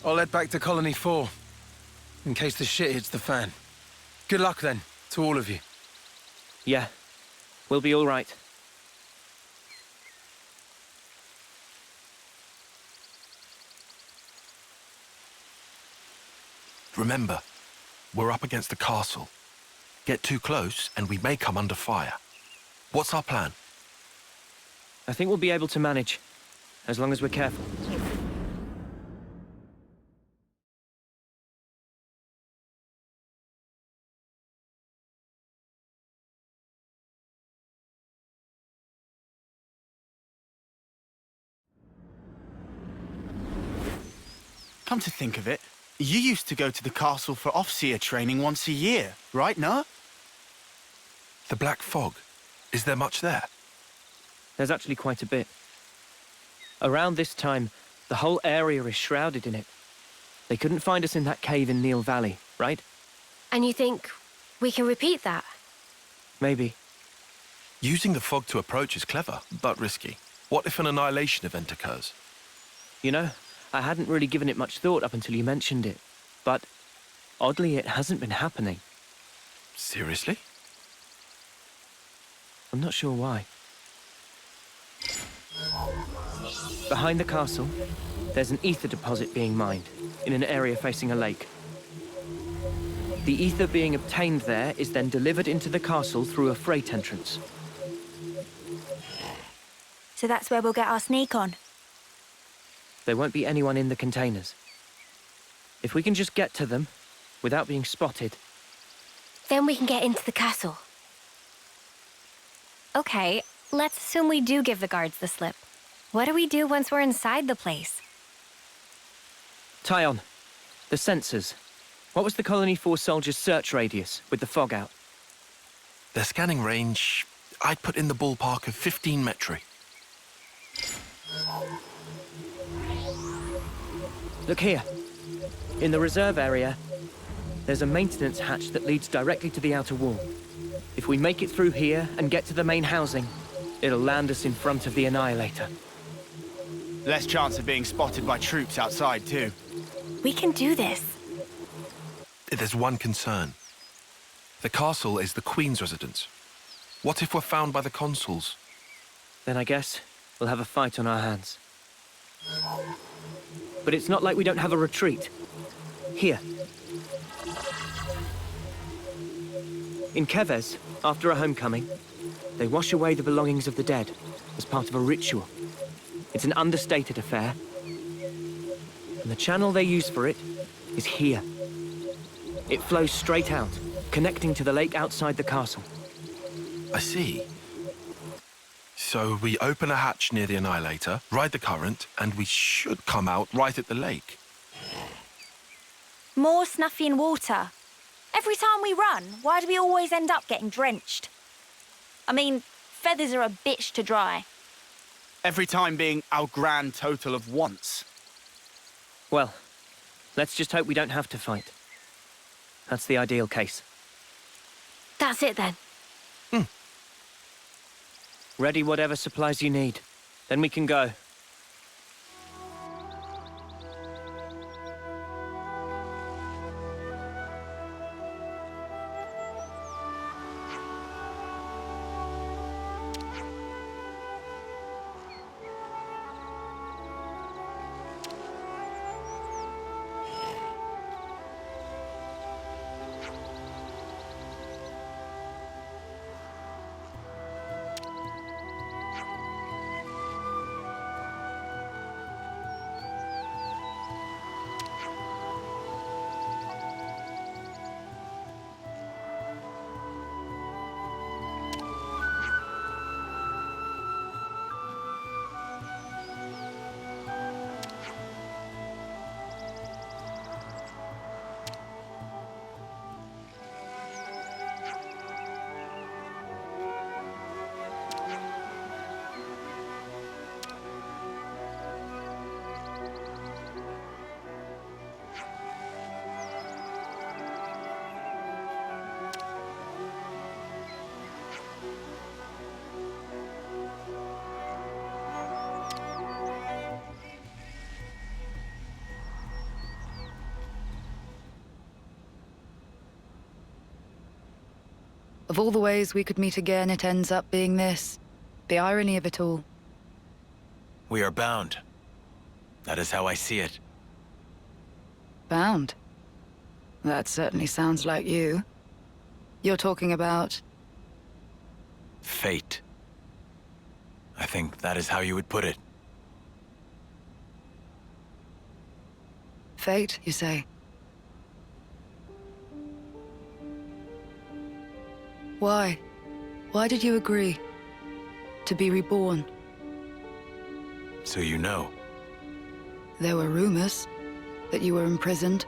I'll head back to Colony 4, in case the shit hits the fan. Good luck then, to all of you. Yeah, we'll be all right. Remember, we're up against the castle. Get too close and we may come under fire. What's our plan? I think we'll be able to manage, as long as we're careful. Come to think of it, you used to go to the castle for off-seer training once a year, right, no? The Black Fog. Is there much there? There's actually quite a bit. Around this time, the whole area is shrouded in it. They couldn't find us in that cave in Neil Valley, right? And you think we can repeat that? Maybe. Using the fog to approach is clever, but risky. What if an annihilation event occurs? You know, I hadn't really given it much thought up until you mentioned it. But, oddly, it hasn't been happening. Seriously? I'm not sure why. Behind the castle, there's an ether deposit being mined, in an area facing a lake. The ether being obtained there is then delivered into the castle through a freight entrance. So that's where we'll get our sneak on. There won't be anyone in the containers. If we can just get to them, without being spotted... Then we can get into the castle. Okay, let's assume we do give the guards the slip. What do we do once we're inside the place? Taion, the sensors. What was the Colony 4 soldiers' search radius, with the fog out? Their scanning range, I'd put in the ballpark of 15 metri. Look here. In the reserve area, there's a maintenance hatch that leads directly to the outer wall. If we make it through here and get to the main housing, it'll land us in front of the Annihilator. Less chance of being spotted by troops outside, too. We can do this. There's one concern. The castle is the Queen's residence. What if we're found by the consuls? Then I guess we'll have a fight on our hands. But it's not like we don't have a retreat. Here. In Keves, after a homecoming, they wash away the belongings of the dead as part of a ritual. It's an understated affair. And the channel they use for it is here. It flows straight out, connecting to the lake outside the castle. I see. So we open a hatch near the Annihilator, ride the current, and we should come out right at the lake. More Snuffy and water. Every time we run, why do we always end up getting drenched? I mean, feathers are a bitch to dry. Every time being our grand total of once. Well, let's just hope we don't have to fight. That's the ideal case. That's it then. Ready whatever supplies you need. Then we can go. Of all the ways we could meet again, it ends up being this. The irony of it all. We are bound. That is how I see it. Bound? That certainly sounds like you. You're talking about... Fate. I think that is how you would put it. Fate, you say? Why? Why did you agree? To be reborn? So you know. There were rumors that you were imprisoned,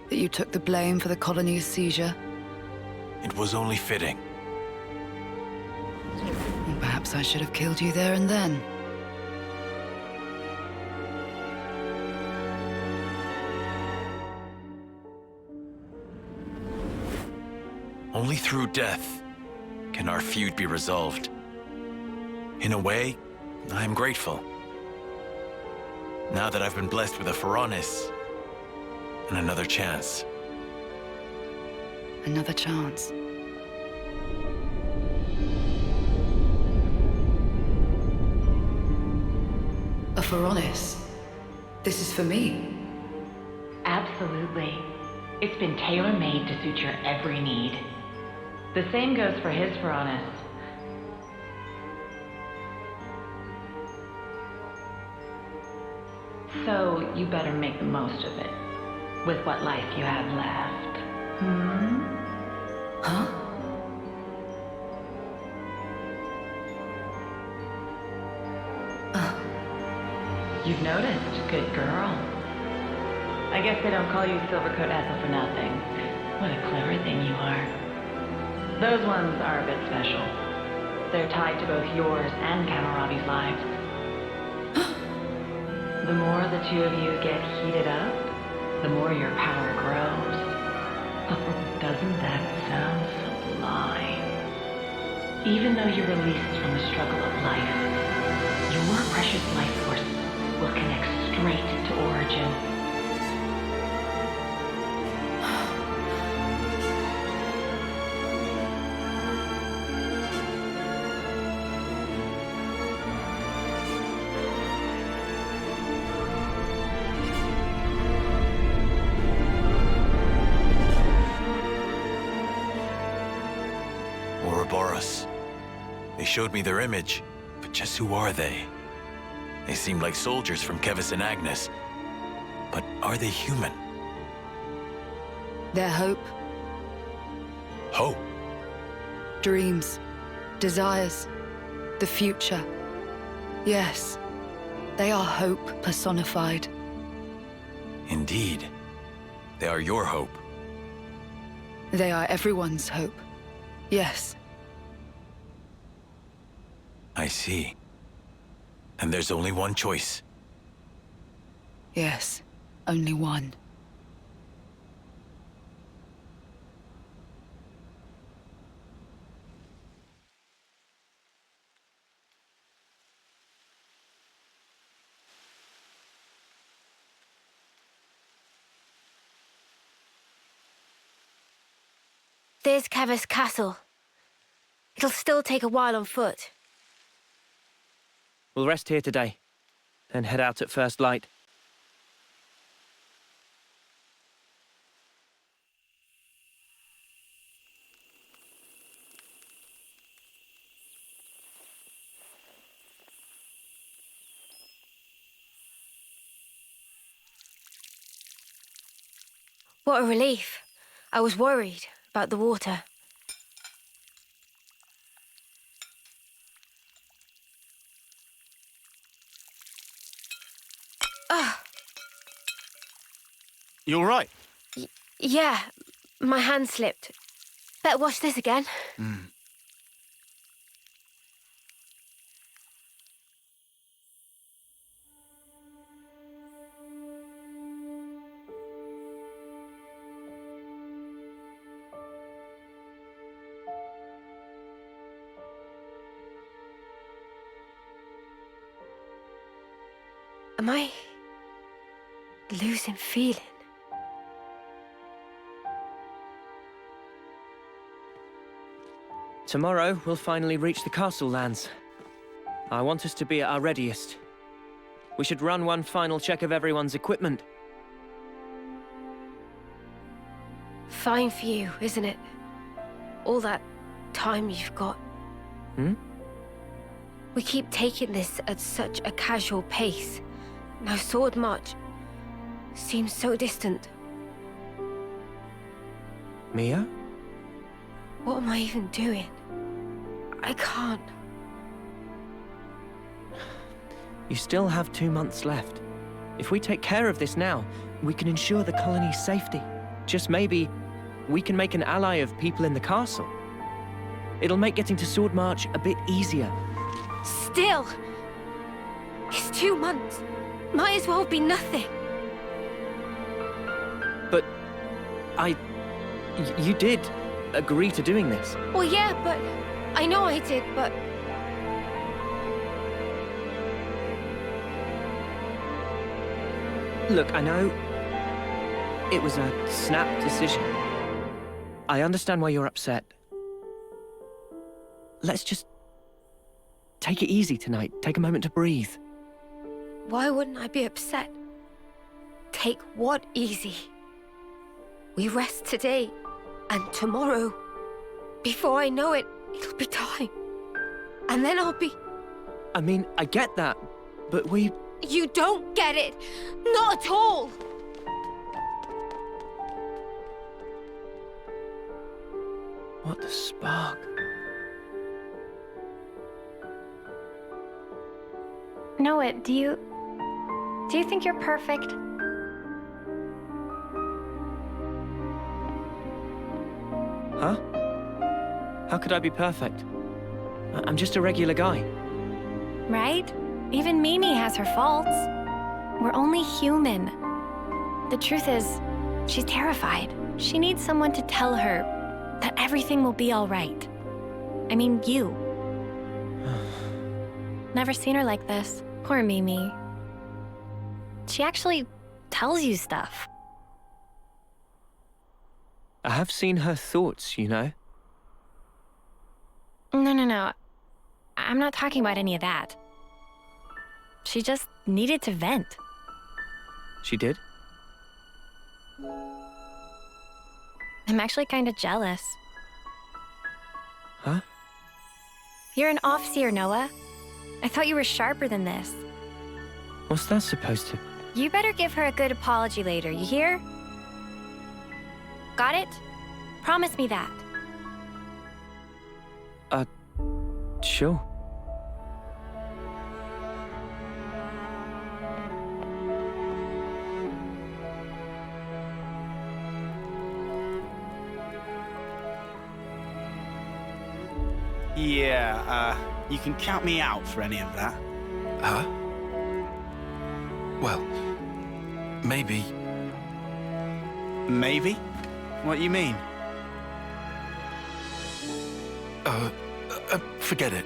that you took the blame for the colony's seizure. It was only fitting. And perhaps I should have killed you there and then. Only through death can our feud be resolved. In a way, I am grateful. Now that I've been blessed with a Pharaonis and another chance. Another chance. A Pharaonis? This is for me? Absolutely. It's been tailor-made to suit your every need. The same goes for his Pharaonis. So you better make the most of it, with what life you have left. Huh? You've noticed, good girl. I guess they don't call you Silvercoat Ethel for nothing. What a clever thing you are. Those ones are a bit special. They're tied to both yours and Kamarabi's lives. The more the two of you get heated up, the more your power grows. Doesn't that sound sublime? Even though you're released from the struggle of life, your precious life force will connect straight to origin. Ouroboros. They showed me their image, but just who are they? They seem like soldiers from Keves and Agnus. But are they human? Their hope, Hope. dreams, desires, the future. Yes, they are hope personified. Indeed. They are your hope. They are everyone's hope. Yes. I see. And there's only one choice. Yes, only one. There's Keves Castle. It'll still take a while on foot. We'll rest here today, then head out at first light. What a relief. I was worried about the water. You all right? Yeah, my hand slipped. Better wash this again. Am I losing feeling? Tomorrow, we'll finally reach the castle lands. I want us to be at our readiest. We should run one final check of everyone's equipment. Fine for you, isn't it? All that time you've got. We keep taking this at such a casual pace. No sword march. Seems so distant. Mia? What am I even doing? I can't. You still have 2 months left. If we take care of this now, we can ensure the colony's safety. Just maybe, we can make an ally of people in the castle. It'll make getting to Sword March a bit easier. Still! It's 2 months. Might as well be nothing. But you did agree to doing this. Well, yeah, but... I know I did, but... Look, I know it was a snap decision. I understand why you're upset. Let's just take it easy tonight. Take a moment to breathe. Why wouldn't I be upset? Take what easy? We rest today, and tomorrow, before I know it, it'll be time. And then I'll be... I mean, I get that, but we... You don't get it! Not at all! What the spark? Noah, do you think you're perfect? Huh? How could I be perfect? I'm just a regular guy. Right? Even Mimi has her faults. We're only human. The truth is, she's terrified. She needs someone to tell her that everything will be all right. I mean, you. Never seen her like this. Poor Mimi. She actually tells you stuff. I have seen her thoughts, you know? No. I'm not talking about any of that. She just needed to vent. She did? I'm actually kind of jealous. Huh? You're an off-seer, Noah. I thought you were sharper than this. What's that supposed to... You better give her a good apology later, you hear? Got it? Promise me that. Sure. Yeah, you can count me out for any of that. Huh? Well, maybe. Maybe? What you mean? Forget it.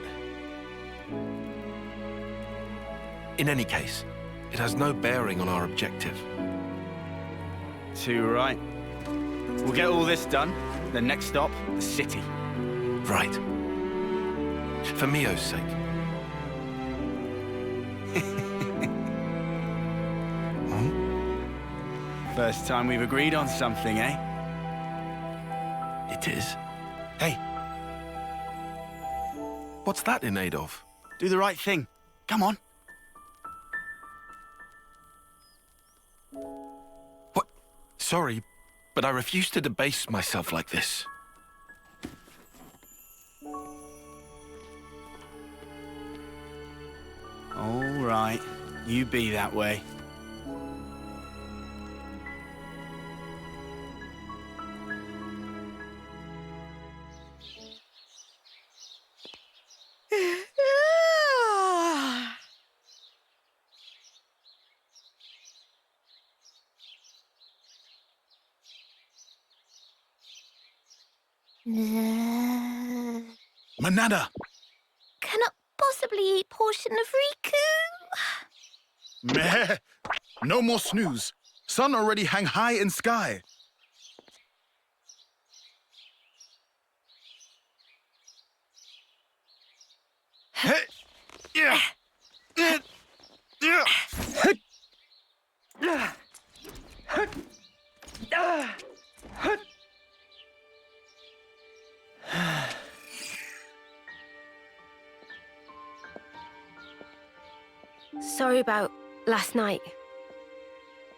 In any case, it has no bearing on our objective. Too right. We'll get all this done. The next stop, the city. Right. For Mio's sake. First time we've agreed on something, eh? It is. Hey, What's that in aid of? do the right thing. Come on. What? Sorry, but I refuse to debase myself like this. All right. You be that way. Manada! Cannot possibly eat portion of Riku. Meh! No more snooze. Sun already hang high in sky. Sorry about last night.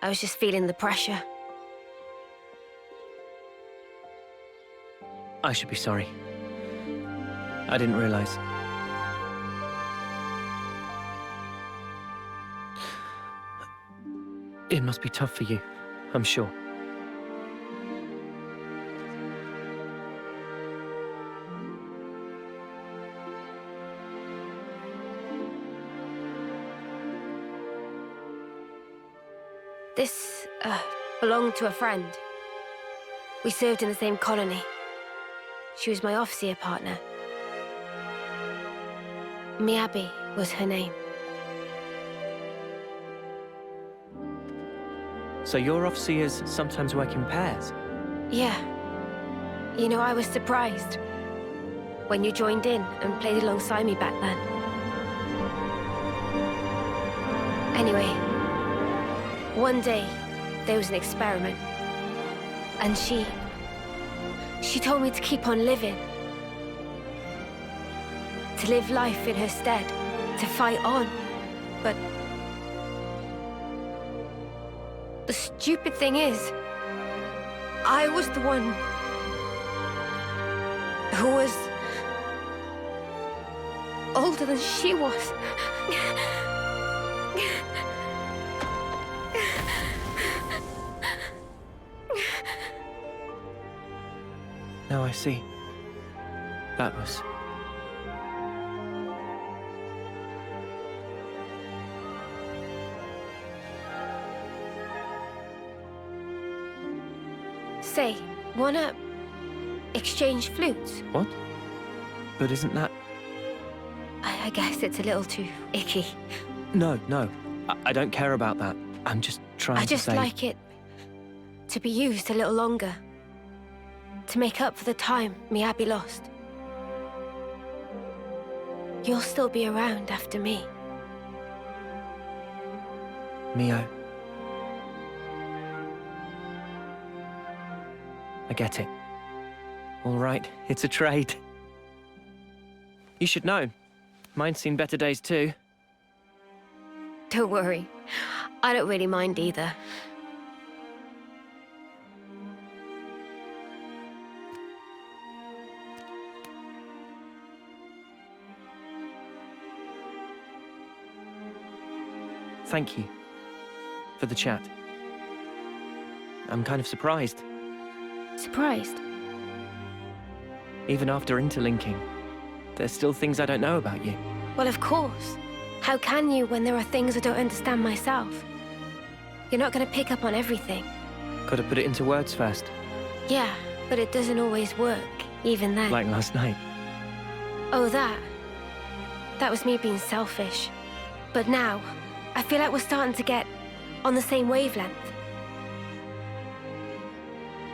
I was just feeling the pressure. I should be sorry. I didn't realize. It must be tough for you, I'm sure. This, belonged to a friend. We served in the same colony. She was my off-seer partner. Miyabi was her name. So your off-seers sometimes work in pairs? Yeah. You know, I was surprised when you joined in and played alongside me back then. Anyway, one day, there was an experiment. And she told me to keep on living. To live life in her stead. To fight on. But the stupid thing is, I was the one who was older than she was. Now I see. That was... Say, wanna exchange flutes? What? But isn't that... I guess it's a little too icky. No. I don't care about that. I'm just trying to say... I just like it to be used a little longer. To make up for the time Miyabi lost. You'll still be around after me. Mio. I get it. All right, it's a trade. You should know. Mine's seen better days too. Don't worry. I don't really mind either. Thank you for the chat. I'm kind of surprised. Surprised? Even after interlinking, there's still things I don't know about you. Well, of course. How can you when there are things I don't understand myself? You're not going to pick up on everything. Gotta put it into words first. Yeah, but it doesn't always work, even then. Like last night. Oh, that was me being selfish. But now, I feel like we're starting to get on the same wavelength.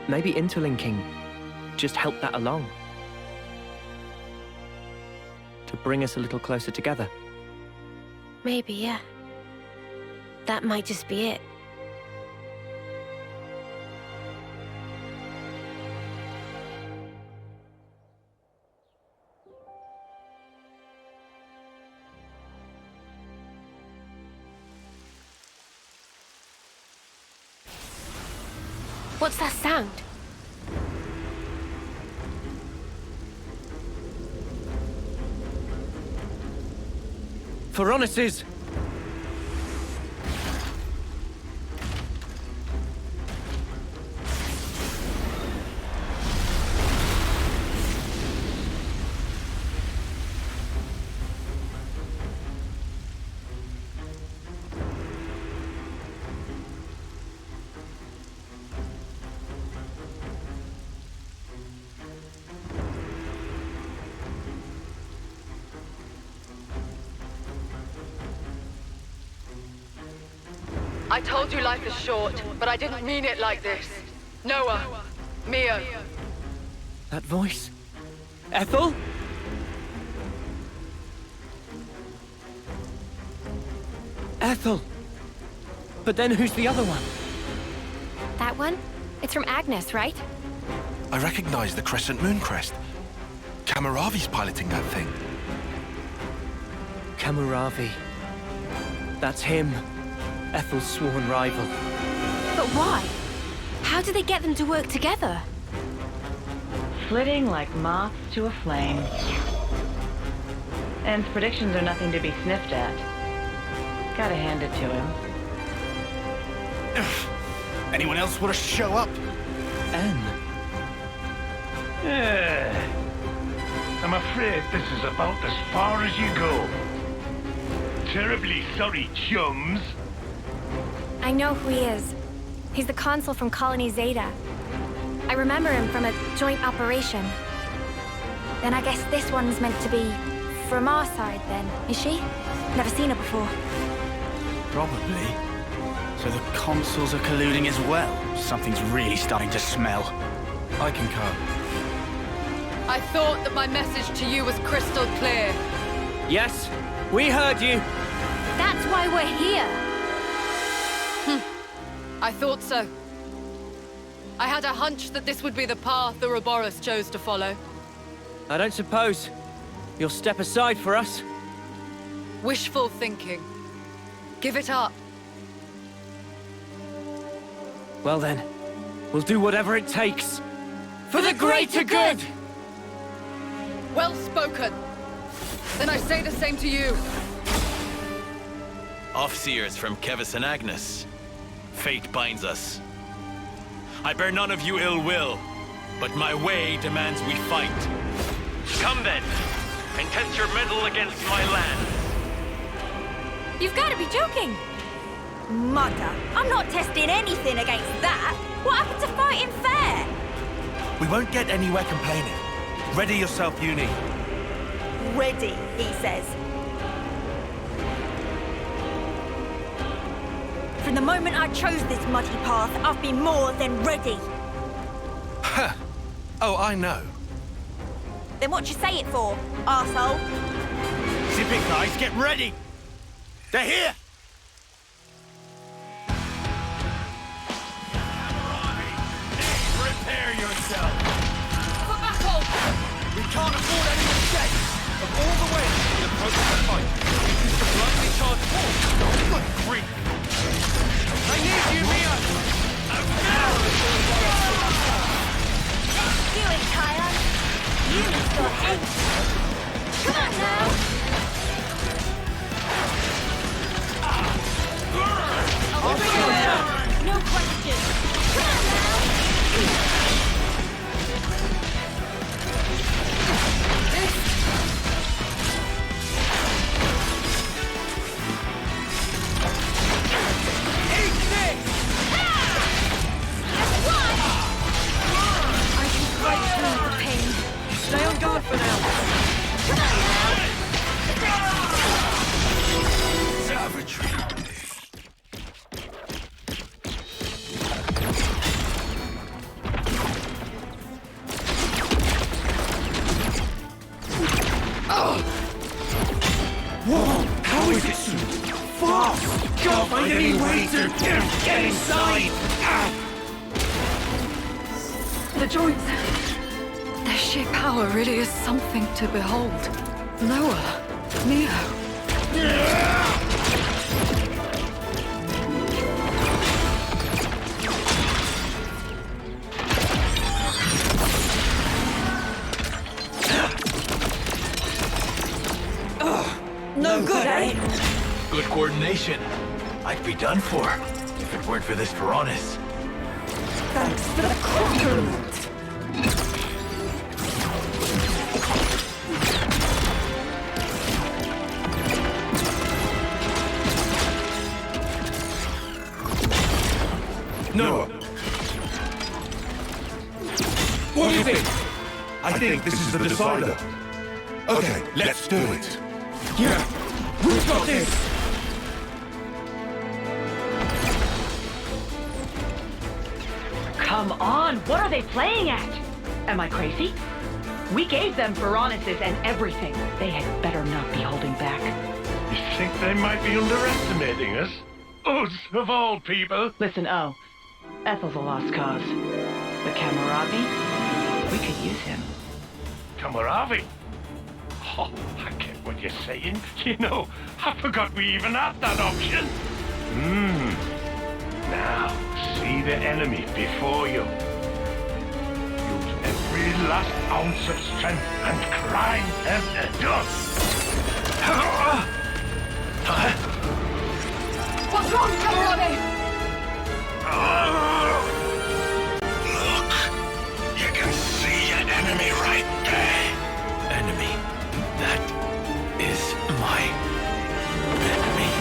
Maybe interlinking just helped that along. To bring us a little closer together. Maybe, yeah. That might just be it. What's that sound? Phoroneses! I told you life is short, but I didn't mean it like this. Noah, Mio. That voice? Ethel? Ethel! But then who's the other one? That one? It's from Agnus, right? I recognize the crescent moon crest. Kamaravi's piloting that thing. Kamaravi. That's him. Ethel's sworn rival. But why? How did they get them to work together? Flitting like moths to a flame. En's predictions are nothing to be sniffed at. Gotta hand it to him. Anyone else want to show up? En. I'm afraid this is about as far as you go. Terribly sorry, chums. I know who he is. He's the consul from Colony Zeta. I remember him from a joint operation. Then I guess this one's meant to be from our side then, is she? Never seen her before. Probably. So the consuls are colluding as well. Something's really starting to smell. I concur. I thought that my message to you was crystal clear. Yes, we heard you. That's why we're here. I thought so. I had a hunch that this would be the path the Ouroboros chose to follow. I don't suppose you'll step aside for us? Wishful thinking. Give it up. Well then, we'll do whatever it takes. For the greater good! Well spoken. Then I say the same to you. Off-seers from Keves and Agnus. Fate binds us. I bear none of you ill will, but my way demands we fight. Come then, and test your mettle against my land. You've got to be joking. Mother, I'm not testing anything against that. What happened to fighting fair? We won't get anywhere complaining. Ready yourself, Eunie. Ready, he says. From the moment I chose this muddy path, I've been more than ready. Ha! Oh, I know. Then what you say it for, arsehole? Zip it, guys, get ready! They're here! Prepare yourself. For battle! We can't afford any mistakes. Of all the ways we approach the fight, we used to blindly charge forward. Good grief. I need you, Mia! Do it, Taion. Use your head. Come on now! No question. Come on now! Stay on guard for now. Savagery. Whoa! How is it so fast? Can't find any way to get inside. The joints. Their sheer power really is something to behold. Noah, Neo. No good, eh? Good coordination. I'd be done for, if it weren't for this Piranhas. Thanks for the compliment. Noah. What do you think? I think this is the decider. Okay, let's do it. Yeah, we've got this! Come on, what are they playing at? Am I crazy? We gave them Piranhas and everything. They had better not be holding back. You think they might be underestimating us? Us, of all people. Listen, Ethel's a lost cause. But Kamaravi, we could use him. Kamaravi? Oh, I get what you're saying. You know, I forgot we even had that option. Now, see the enemy before you. Use every last ounce of strength and grind them to dust. What's wrong, Kamaravi? Look, you can see an enemy right there. Enemy. That is my enemy.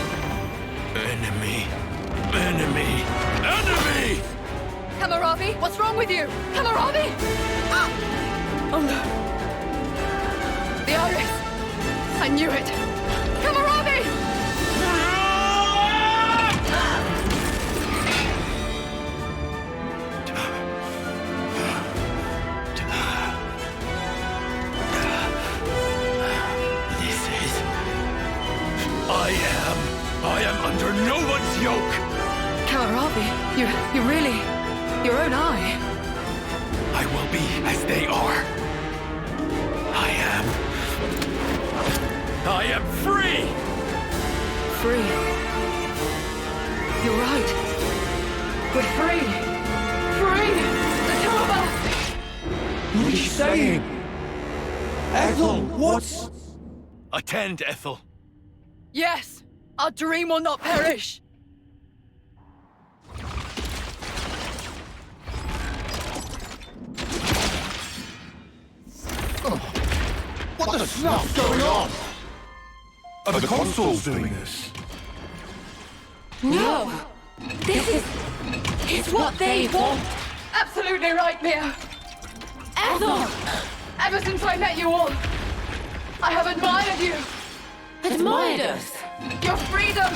Enemy. Enemy. Enemy! Kamaravi, what's wrong with you? Kamaravi! Ah! Oh no. The iris. I knew it. Kamaravi! I am under no one's yoke! Kamaravi, you really... your own eye. I will be as they are. I am free! Free. You're right. We're free. Free! The two of us! What are you saying? Ethel, what's... Attend, Ethel. Yes! Our dream will not perish! What the snuff's going on? Are the consoles doing this? No! This is... it's what they want! Absolutely right, Mia! Ethel! Ever since I met you all, I have admired you! Admired us? Your freedom!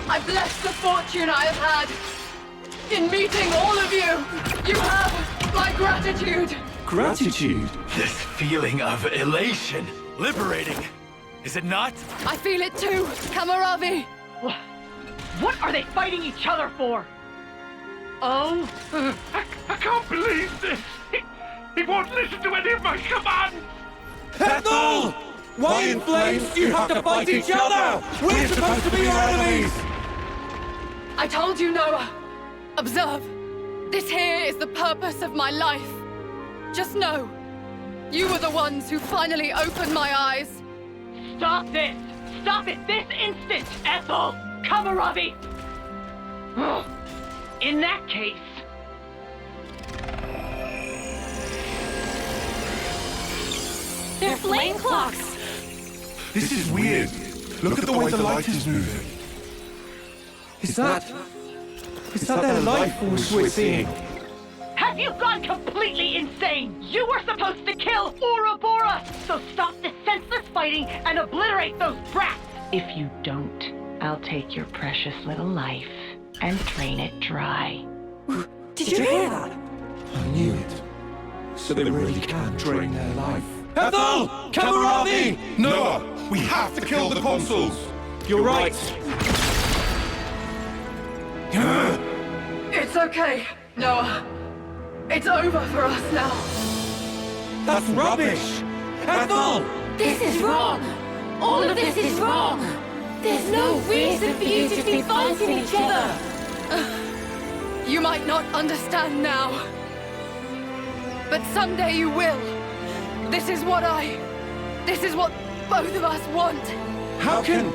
I bless the fortune I have had in meeting all of you! You have my gratitude! Gratitude? This feeling of elation. Liberating. Is it not? I feel it too, Kamaravi! What are they fighting each other for? I can't believe this! He won't listen to any of my commands! Ethel! Why in flames do you have to fight each other? We're supposed to be your enemies! I told you, Noah. Observe. This here is the purpose of my life. Just know, you were the ones who finally opened my eyes. Stop this! Stop it this instant, Ethel! Kamaravi! In that case... They're flame clocks! This is weird. Look at the way the light is moving. Is that their life force we're seeing? Have you gone completely insane? You were supposed to kill Ouroboros! So stop the senseless fighting and obliterate those brats! If you don't, I'll take your precious little life and drain it dry. Did you hear that? I knew it. So they really can drain their life. Ethel! Kamaravi! Noah! We have to kill the consuls! You're right! It's okay, Noah. It's over for us now. That's rubbish! Ethel! This is wrong! All of this is wrong! There's no reason for you to be fighting each other! You might not understand now. But someday you will. This is what both of us want. How can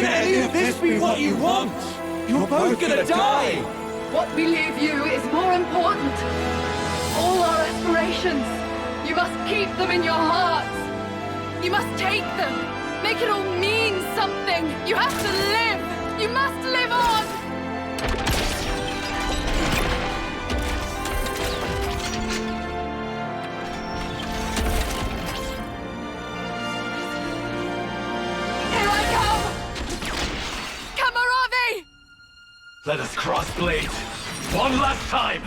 any of this be what you want? You're both gonna die! What we leave you is more important. All our aspirations, you must keep them in your hearts. You must take them. Make it all mean something. You have to live. You must live on. Here I come! Kamaravi! Let us cross blades. One last time!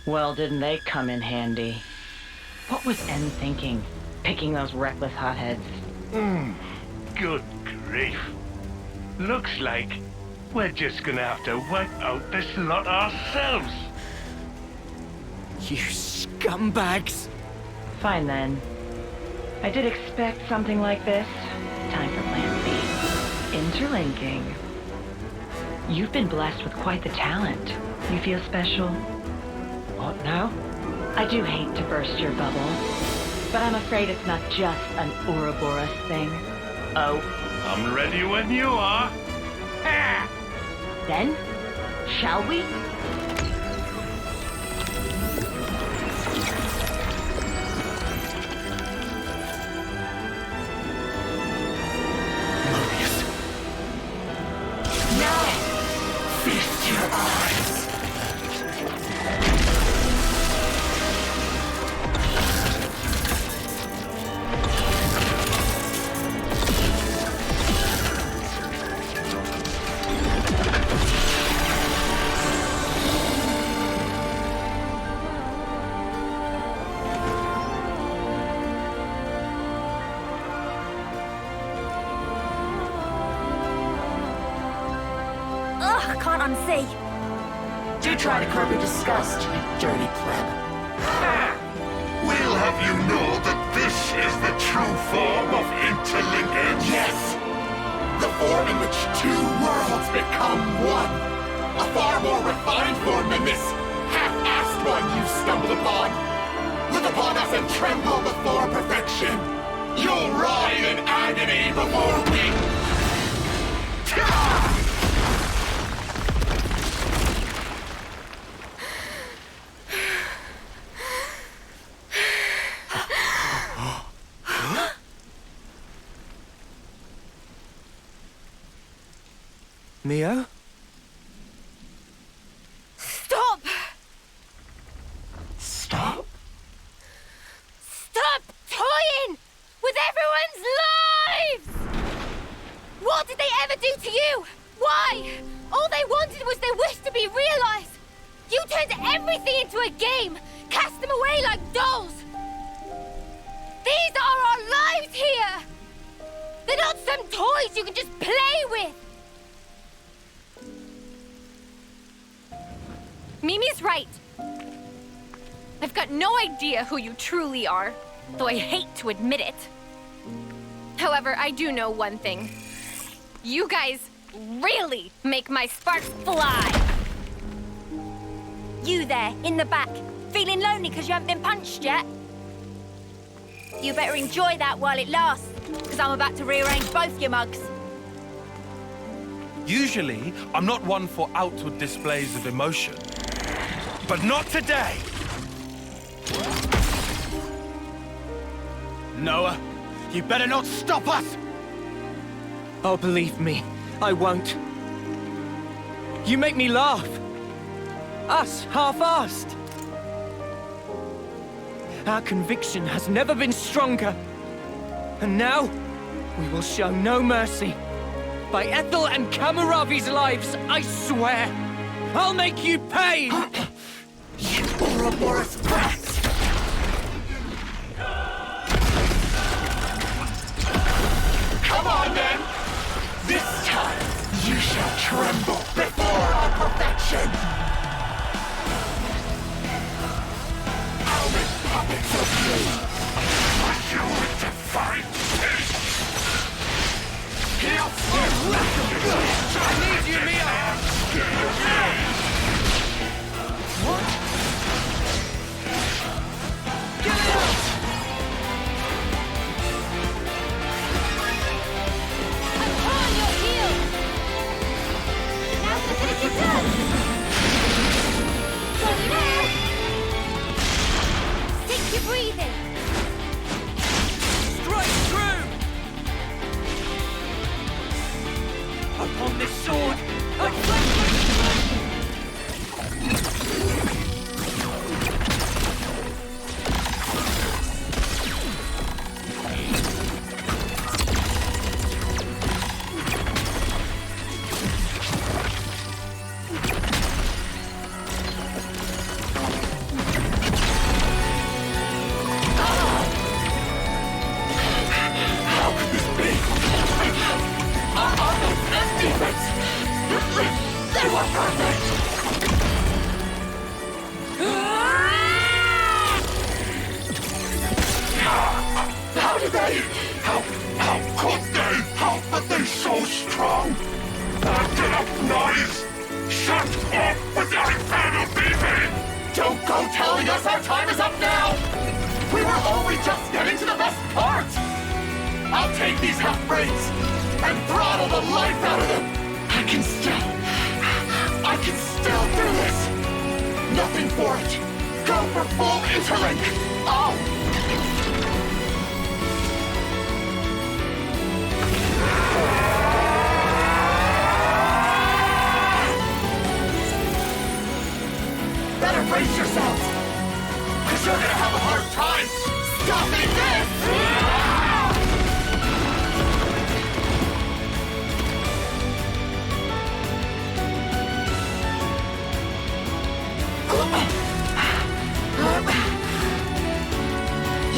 Well, didn't they come in handy? What was En thinking, picking those reckless hotheads? Good grief. Looks like we're just gonna have to wipe out this lot ourselves. You scumbags! Fine then. I did expect something like this. Time for plan B. Interlinking. You've been blessed with quite the talent. You feel special? What now? I do hate to burst your bubble, but I'm afraid it's not just an Ouroboros thing. Oh. I'm ready when you are. Then, shall we? Now, feast your eyes. Unsee. Do try to curb your disgust, you dirty pleb. We'll have you know that this is the true form of interlinkage. Yes! The form in which two worlds become one. A far more refined form than this half-assed one you've stumbled upon. Look upon us and tremble before perfection. You'll writhe in agony before we... Mio? Stop! Stop? Stop toying with everyone's lives! What did they ever do to you? Why? All they wanted was their wish to be realized. You turned everything into a game, cast them away like dolls. These are our lives here. They're not some toys you can just play with. Mimi's right. I've got no idea who you truly are, though I hate to admit it. However, I do know one thing. You guys really make my sparks fly. You there, in the back, feeling lonely because you haven't been punched yet? You better enjoy that while it lasts, because I'm about to rearrange both your mugs. Usually, I'm not one for outward displays of emotion. But not today! Noah, you better not stop us! Oh, believe me, I won't. You make me laugh. Us, half-assed. Our conviction has never been stronger. And now, we will show no mercy. By Ethel and Kamaravi's lives, I swear! I'll make you pay! You Ouroboros brats! Come on, then! This time, you shall tremble before our perfection! I'll make puppets of you! Are you to fight peace? I need you, Mia! What? Get it out! I'm on your heels! Now's the finish your turn! How did they? How could they? How are they so strong? Not enough noise! Shut up with your infernal beeping! Don't go telling us our time is up now! We were only just getting to the best part! I'll take these half-breeds and throttle the life out of them! I can still do this! Nothing for it! Go for full interlink! Oh! Better brace yourselves! Cause you're gonna have a hard time stopping this!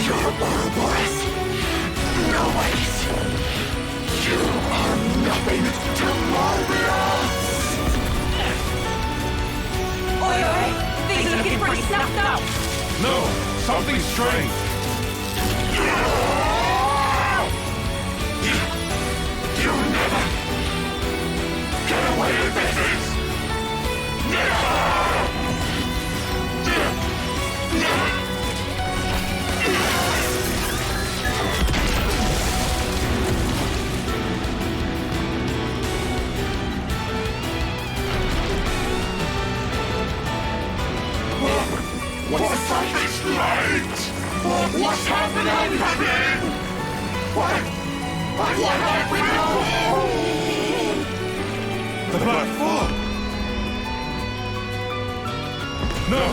You're Ouroboros. No ways. You are nothing to Mobius! Oi, oi! Things are looking pretty snuffed up! No! Something's strange! You never get away with this! Never! What's something's right? What's happening? What have we done? The Black Fog! No!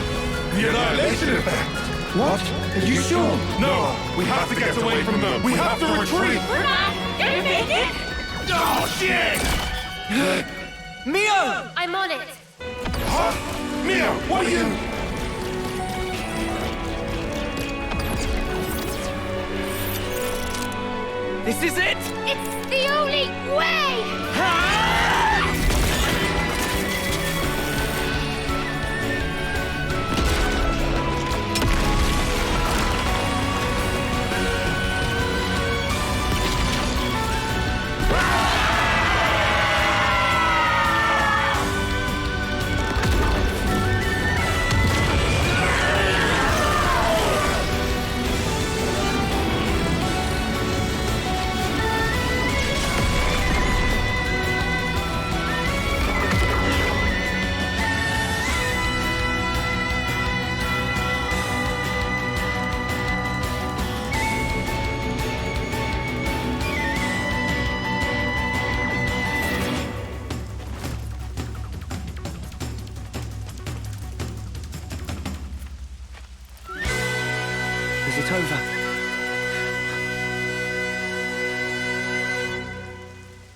The annihilation effect! What? Are you sure? No! We have to get away from them! We have to retreat! Run! Get it! Oh, shit! Mio! I'm on it. Huh? Mia, what are you... This is it! It's the only way! Is it over?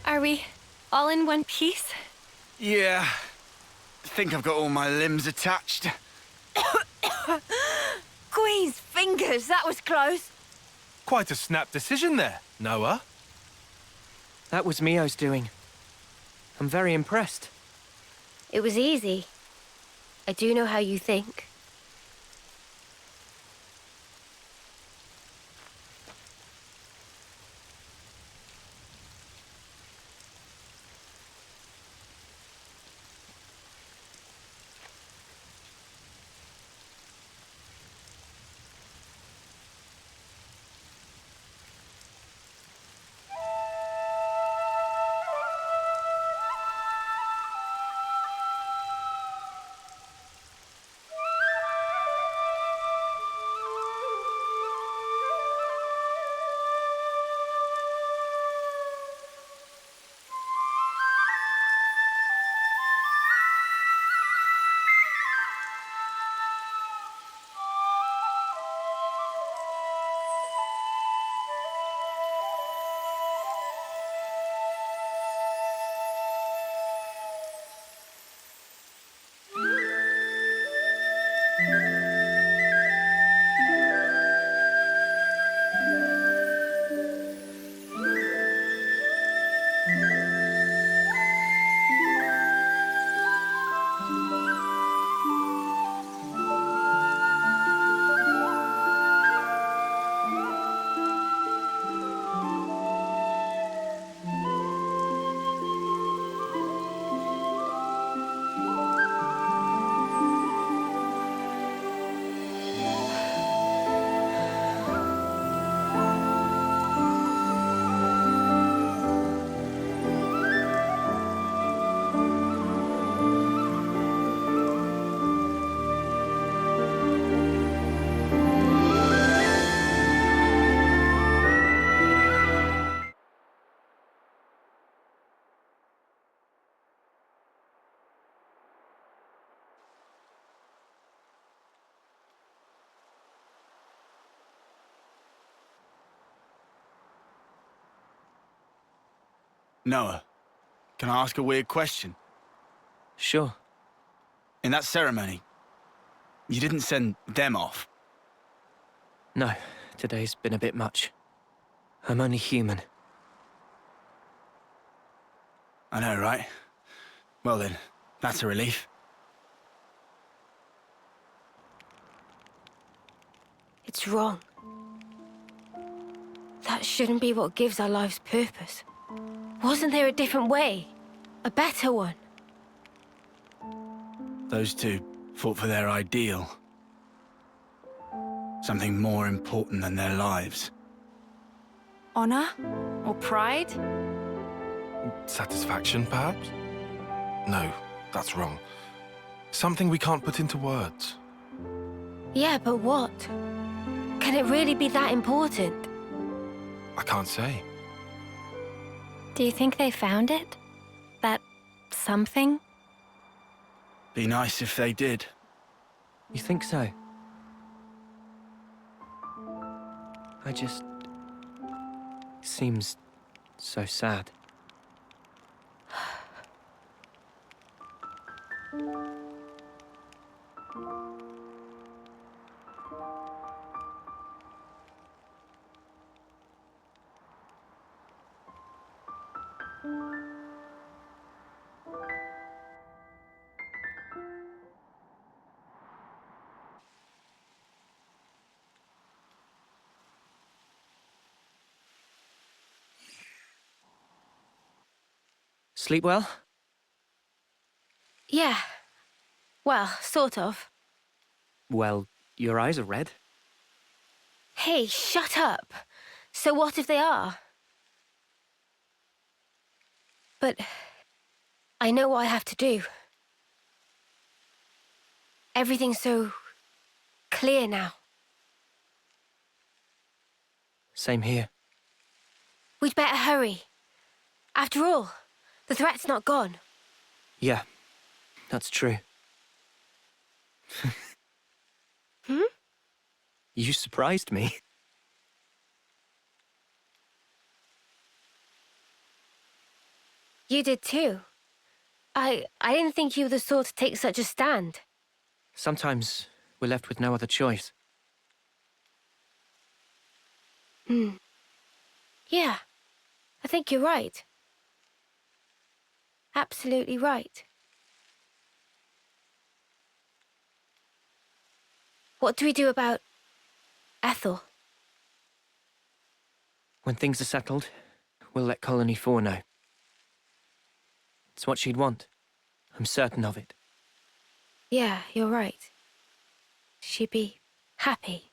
Are we all in one piece? Yeah. I think I've got all my limbs attached. Queen's fingers, that was close. Quite a snap decision there, Noah. That was Mio's doing. I'm very impressed. It was easy. I do know how you think. Noah, can I ask a weird question? Sure. In that ceremony, you didn't send them off. No, today's been a bit much. I'm only human. I know, right? Well then, that's a relief. It's wrong. That shouldn't be what gives our lives purpose. Wasn't there a different way? A better one? Those two fought for their ideal. Something more important than their lives. Honor? Or pride? Satisfaction, perhaps? No, that's wrong. Something we can't put into words. Yeah, but what? Can it really be that important? I can't say. Do you think they found it? That something? Be nice if they did. You think so? It seems so sad. Sleep well? Yeah. Well, sort of. Well, your eyes are red. Hey, shut up. So what if they are? But I know what I have to do. Everything's so clear now. Same here. We'd better hurry. After all, the threat's not gone. Yeah, that's true. Hmm? You surprised me. You did too. I didn't think you were the sort to take such a stand. Sometimes we're left with no other choice. Yeah, I think you're right. Absolutely right. What do we do about Ethel? When things are settled, we'll let Colony 4 know. It's what she'd want. I'm certain of it. Yeah, you're right. She'd be happy.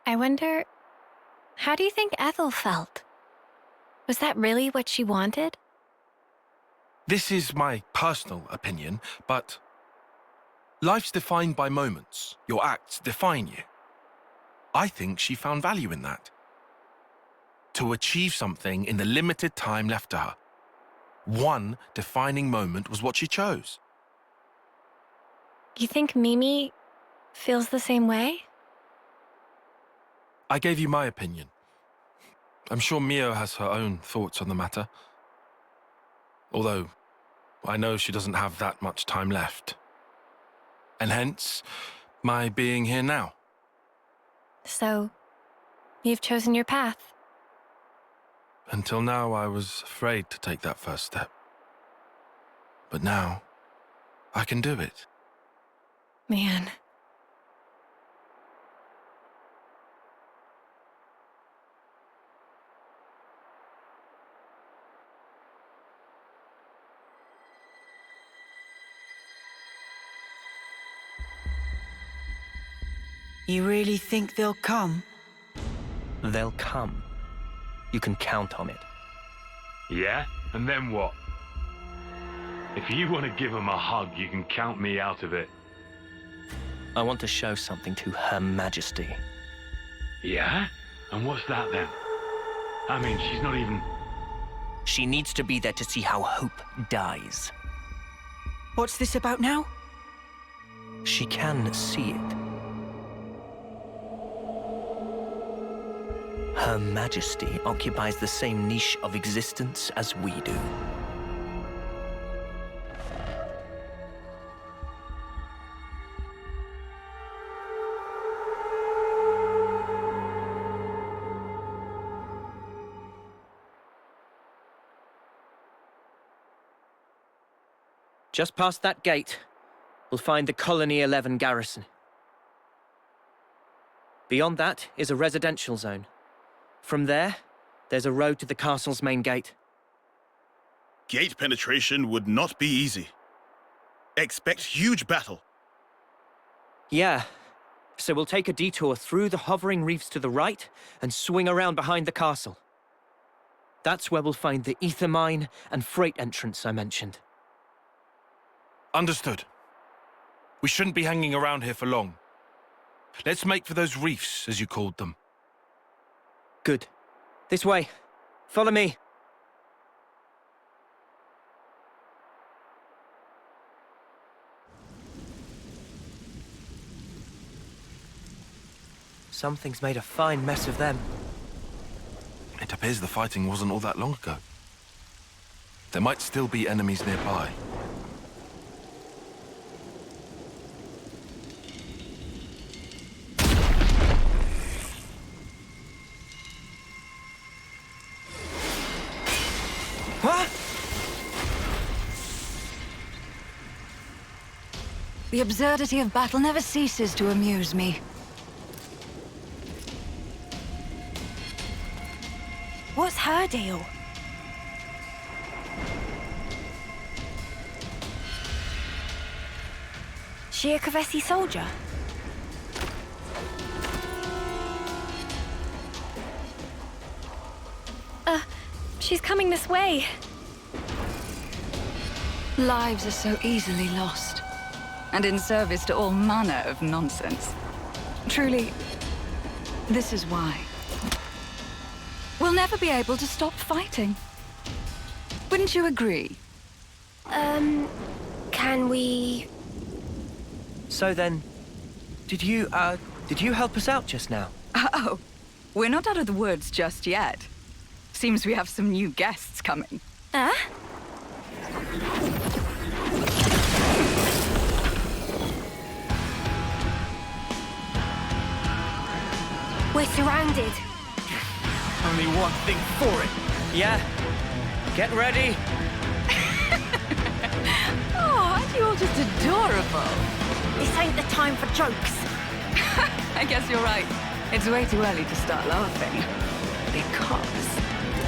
I wonder, how do you think Ethel felt? Was that really what she wanted? This is my personal opinion, but life's defined by moments. Your acts define you. I think she found value in that. To achieve something in the limited time left to her. One defining moment was what she chose. You think Mimi feels the same way? I gave you my opinion. I'm sure Mio has her own thoughts on the matter. Although, I know she doesn't have that much time left. And hence, my being here now. So, you've chosen your path. Until now, I was afraid to take that first step. But now, I can do it. Man. You really think they'll come? They'll come. You can count on it. Yeah? And then what? If you want to give them a hug, you can count me out of it. I want to show something to Her Majesty. Yeah? And what's that then? I mean, she's not even... She needs to be there to see how hope dies. What's this about now? She can see it. Her Majesty occupies the same niche of existence as we do. Just past that gate, we'll find the Colony 11 garrison. Beyond that is a residential zone. From there, there's a road to the castle's main gate. Gate penetration would not be easy. Expect huge battle. Yeah, so we'll take a detour through the hovering reefs to the right and swing around behind the castle. That's where we'll find the ether mine and freight entrance I mentioned. Understood. We shouldn't be hanging around here for long. Let's make for those reefs, as you called them. Good. This way. Follow me. Something's made a fine mess of them. It appears the fighting wasn't all that long ago. There might still be enemies nearby. What? The absurdity of battle never ceases to amuse me. What's her deal? She a Kevesi soldier? She's coming this way. Lives are so easily lost, and in service to all manner of nonsense. Truly, this is why. We'll never be able to stop fighting. Wouldn't you agree? Can we... So then, did you help us out just now? Oh, we're not out of the woods just yet. Seems we have some new guests coming. We're surrounded. Only one thing for it. Yeah. Get ready. Oh, aren't you all just adorable? This ain't the time for jokes. I guess you're right. It's way too early to start laughing. Because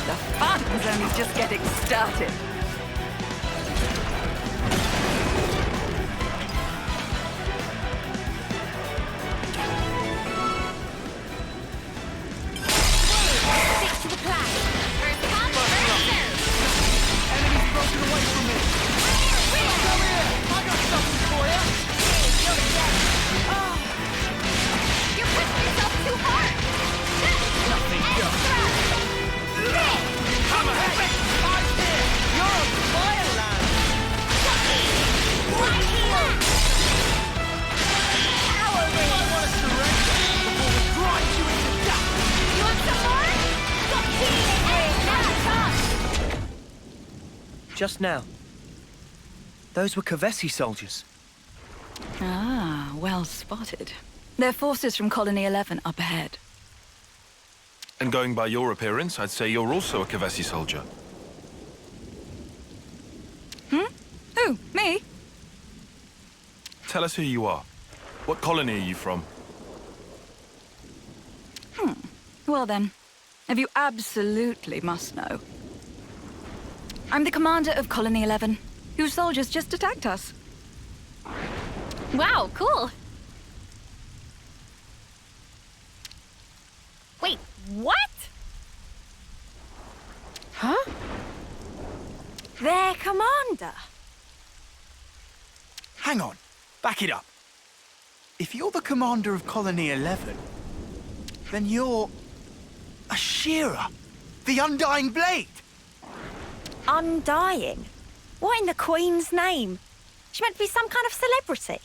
the fun's only just getting started. Stick to the plan. First come, first serve. Enemy's broken away from me. Come here. I got something for you. You're dead. Oh. You're pushing yourself too hard. Nothing Extra. Come on. I'm here. You're on fire, Lanz. Right here. Power ring. I want to surrender before we grind you into dust. You want some more? Got healing ring. Now come. Just now. Those were Kevesi soldiers. Ah, well spotted. They're forces from Colony 11 up ahead. And going by your appearance, I'd say you're also a Kevesi soldier. Who? Me? Tell us who you are. What colony are you from? Well then, if you absolutely must know. I'm the commander of Colony 11, whose soldiers just attacked us. Wow, cool. What? Huh? Their commander? Hang on. Back it up. If you're the commander of Colony 11, then you're a shearer. The Undying Blade. Undying? What in the Queen's name? She meant to be some kind of celebrity.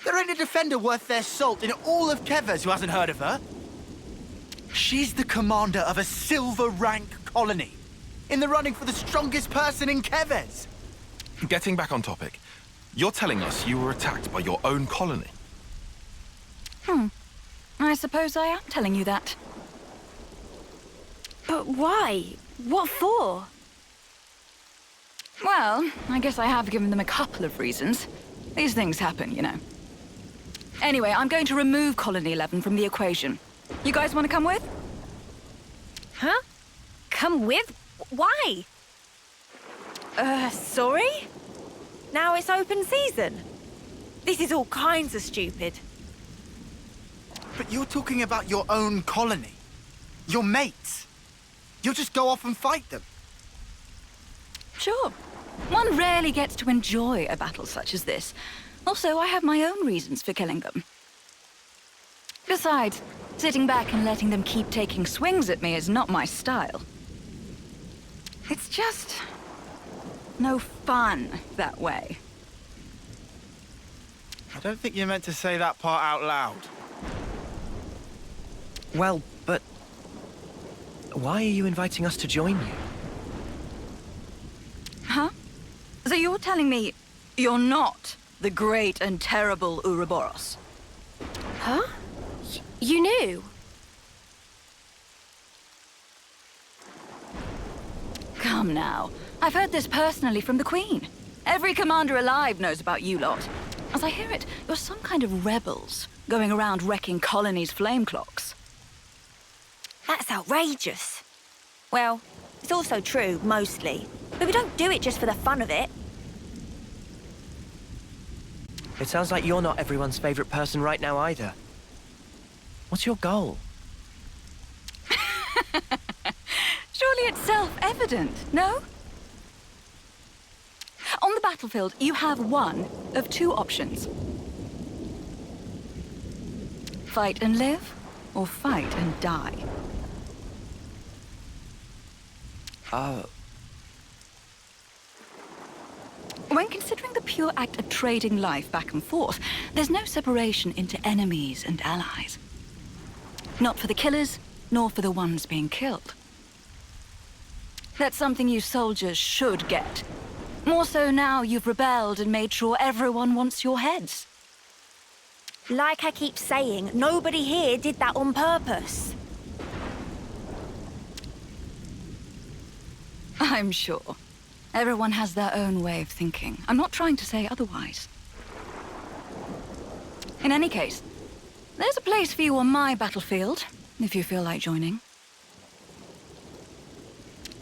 There ain't a defender worth their salt in all of Keves who hasn't heard of her. She's the commander of a silver rank colony, in the running for the strongest person in Keves. Getting back on topic, you're telling us you were attacked by your own colony? I suppose I am telling you that. But why? What for? Well, I guess I have given them a couple of reasons. These things happen, you know. Anyway, I'm going to remove Colony 11 from the equation. You guys want to come with? Huh? Come with? Why? Sorry? Now it's open season? This is all kinds of stupid. But you're talking about your own colony. Your mates. You'll just go off and fight them. Sure. One rarely gets to enjoy a battle such as this. Also, I have my own reasons for killing them. Besides, sitting back and letting them keep taking swings at me is not my style. It's just no fun that way. I don't think you meant to say that part out loud. Well, but why are you inviting us to join you? Huh? So you're telling me you're not the great and terrible Ouroboros? Huh? You knew? Come now. I've heard this personally from the Queen. Every commander alive knows about you lot. As I hear it, you're some kind of rebels, going around wrecking colonies' flame clocks. That's outrageous. Well, it's also true, mostly. But we don't do it just for the fun of it. It sounds like you're not everyone's favorite person right now either. What's your goal? Surely it's self-evident, no? On the battlefield, you have one of two options. Fight and live, or fight and die. When considering the pure act of trading life back and forth, there's no separation into enemies and allies. Not for the killers, nor for the ones being killed. That's something you soldiers should get. More so now you've rebelled and made sure everyone wants your heads. Like I keep saying, nobody here did that on purpose. I'm sure. Everyone has their own way of thinking. I'm not trying to say otherwise. In any case, there's a place for you on my battlefield, if you feel like joining.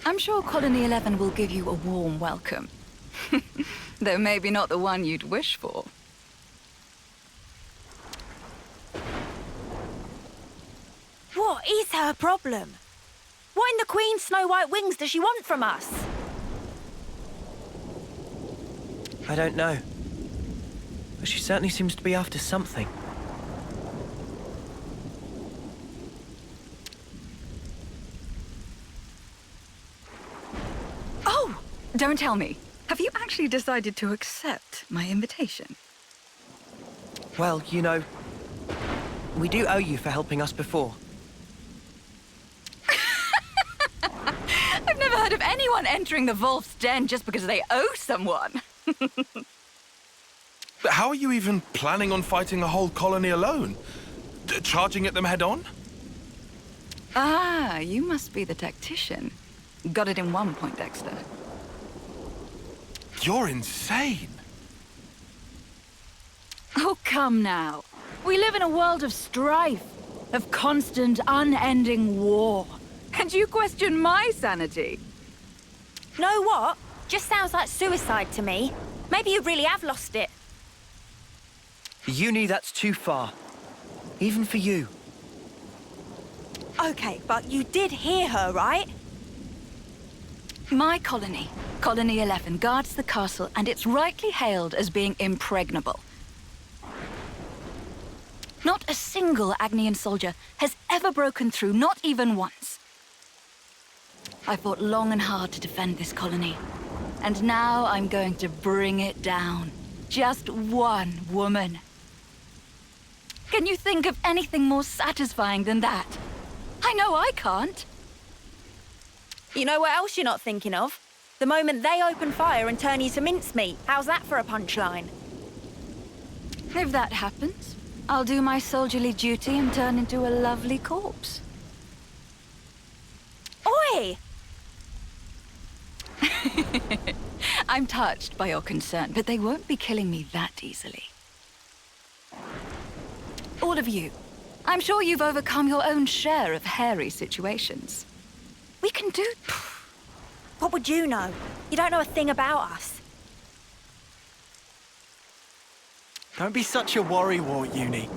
I'm sure Colony 11 will give you a warm welcome. Though maybe not the one you'd wish for. What is her problem? What in the Queen's Snow White wings does she want from us? I don't know. But she certainly seems to be after something. Oh! Don't tell me. Have you actually decided to accept my invitation? Well, you know, we do owe you for helping us before. I've never heard of anyone entering the Wolf's Den just because they owe someone. But how are you even planning on fighting a whole colony alone? Charging at them head on? Ah, you must be the tactician. Got it in one point, Dexter. You're insane. Oh, come now. We live in a world of strife, of constant, unending war. And you question my sanity? Know what? Just sounds like suicide to me. Maybe you really have lost it. Eunie, that's too far. Even for you. Okay, but you did hear her, right? My colony, Colony 11, guards the castle, and it's rightly hailed as being impregnable. Not a single Agnian soldier has ever broken through, not even once. I fought long and hard to defend this colony, and now I'm going to bring it down. Just one woman. Can you think of anything more satisfying than that? I know I can't. You know what else you're not thinking of? The moment they open fire and turn you to mincemeat. How's that for a punchline? If that happens, I'll do my soldierly duty and turn into a lovely corpse. Oi! I'm touched by your concern, but they won't be killing me that easily. All of you, I'm sure you've overcome your own share of hairy situations. We can do... What would you know? You don't know a thing about us. Don't be such a worrywart, Eunie.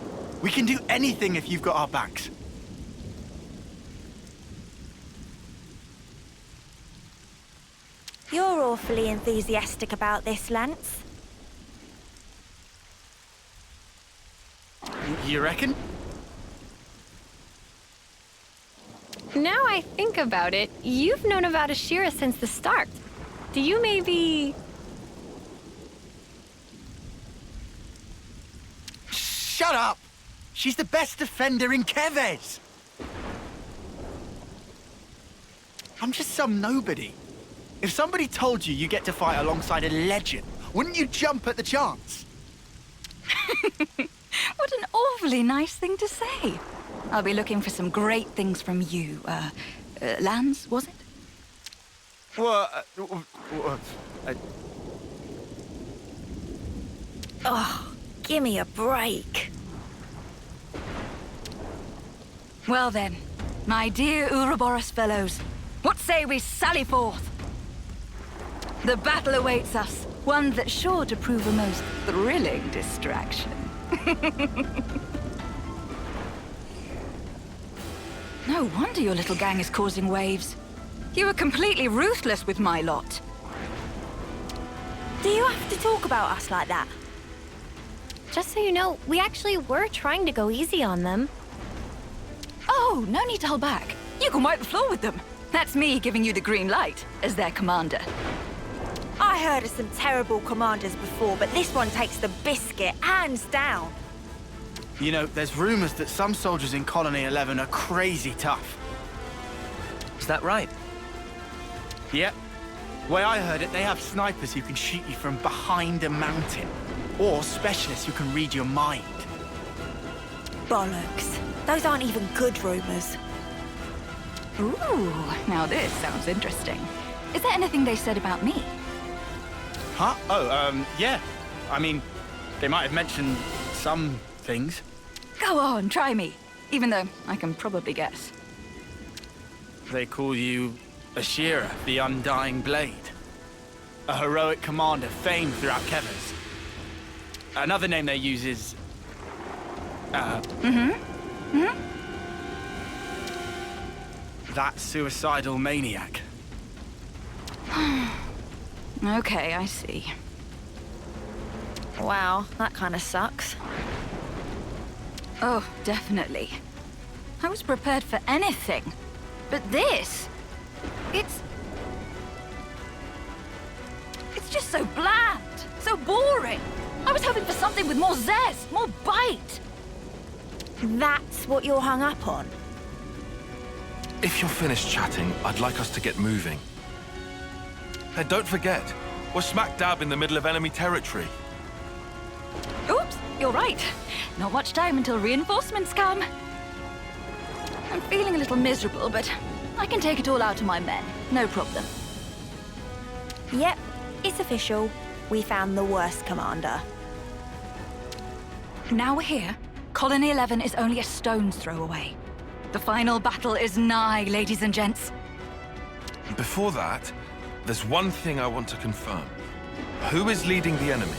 We can do anything if you've got our backs. You're awfully enthusiastic about this, Lance. You reckon? Now I think about it, you've known about Ashira since the start. Do you maybe... Shut up! She's the best defender in Keves! I'm just some nobody. If somebody told you get to fight alongside a legend, wouldn't you jump at the chance? What an awfully nice thing to say. I'll be looking for some great things from you. Lanz, was it? Oh, give me a break. Well then, my dear Ouroboros fellows, what say we sally forth? The battle awaits us, one that's sure to prove a most thrilling distraction. No wonder your little gang is causing waves. You were completely ruthless with my lot. Do you have to talk about us like that? Just so you know, we actually were trying to go easy on them. Oh, no need to hold back. You can wipe the floor with them. That's me giving you the green light as their commander. I heard of some terrible commanders before, but this one takes the biscuit, hands down. You know, there's rumors that some soldiers in Colony 11 are crazy tough. Is that right? Yep. The way I heard it, they have snipers who can shoot you from behind a mountain. Or specialists who can read your mind. Bollocks. Those aren't even good rumors. Ooh, now this sounds interesting. Is there anything they said about me? Huh? Oh, yeah. I mean, they might have mentioned some things. Go on, try me. Even though I can probably guess. They call you Ashira, the Undying Blade. A heroic commander famed throughout Keves. Another name they use is... that suicidal maniac. Okay, I see. Wow, that kind of sucks. Oh, definitely. I was prepared for anything. But this... It's just so bland, so boring. I was hoping for something with more zest, more bite. That's what you're hung up on? If you're finished chatting, I'd like us to get moving. And don't forget, we're smack dab in the middle of enemy territory. Oops, you're right. Not much time until reinforcements come. I'm feeling a little miserable, but I can take it all out of my men. No problem. Yep, it's official. We found the worst commander. Now we're here, Colony 11 is only a stone's throw away. The final battle is nigh, ladies and gents. Before that, there's one thing I want to confirm. Who is leading the enemy?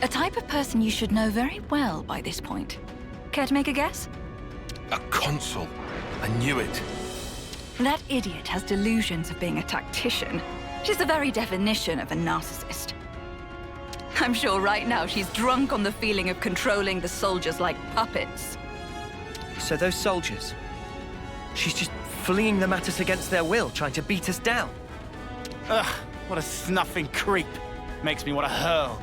A type of person you should know very well by this point. Care to make a guess? A consul. I knew it. That idiot has delusions of being a tactician. She's the very definition of a narcissist. I'm sure right now she's drunk on the feeling of controlling the soldiers like puppets. So those soldiers, she's just flinging them at us against their will, trying to beat us down. Ugh, what a snuffing creep. Makes me want to hurl.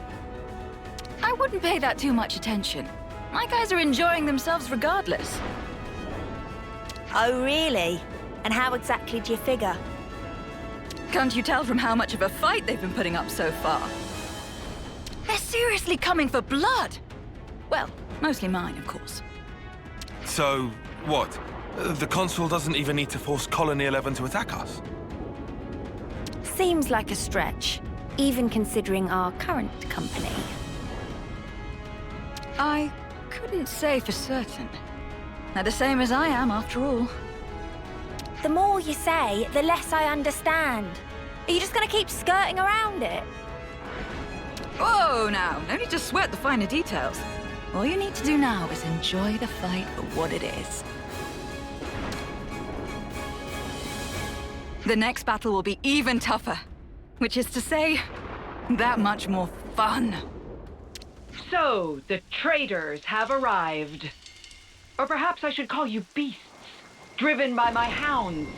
I wouldn't pay that too much attention. My guys are enjoying themselves regardless. Oh, really? And how exactly do you figure? Can't you tell from how much of a fight they've been putting up so far? They're seriously coming for blood! Well, mostly mine, of course. So, what? The Consul doesn't even need to force Colony 11 to attack us? Seems like a stretch, even considering our current company. I couldn't say for certain. They're the same as I am, after all. The more you say, the less I understand. Are you just gonna keep skirting around it? Whoa, now. No need to sweat the finer details. All you need to do now is enjoy the fight for what it is. The next battle will be even tougher. Which is to say, that much more fun. So, the traitors have arrived. Or perhaps I should call you beasts, driven by my hounds.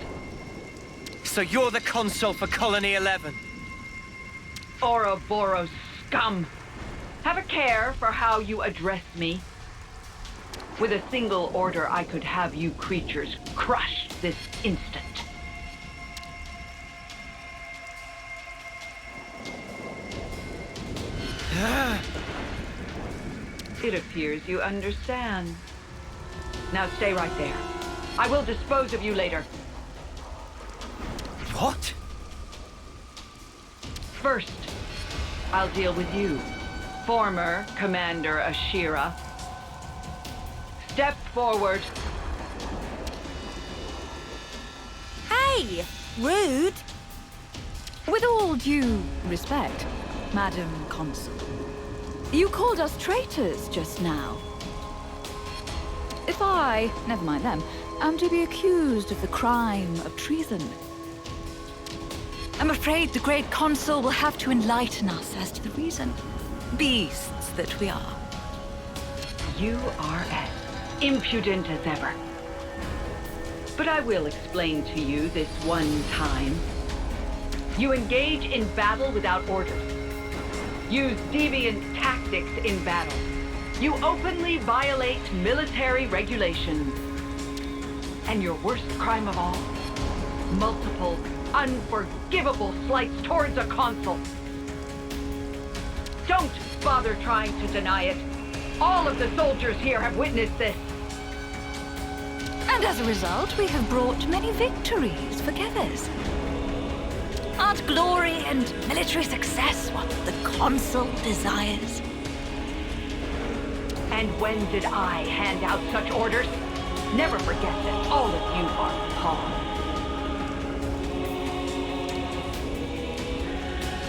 So you're the Consul for Colony 11? Ouroboros scum. Have a care for how you address me. With a single order, I could have you creatures crushed this instant. It appears you understand. Now stay right there. I will dispose of you later. What? First, I'll deal with you, former Commander Ashira. Step forward. Hey! Rude! With all due respect, Madam Consul, you called us traitors just now. If I, never mind them, am to be accused of the crime of treason, I'm afraid the great Consul will have to enlighten us as to the reason. Beasts that we are. You are as impudent as ever. But I will explain to you this one time. You engage in battle without orders. Use deviant tactics in battle. You openly violate military regulations. And your worst crime of all, multiple, unforgivable slights towards a consul. Don't bother trying to deny it. All of the soldiers here have witnessed this. And as a result, we have brought many victories for Keves. Aren't glory and military success what the Consul desires? And when did I hand out such orders? Never forget that all of you are pawns.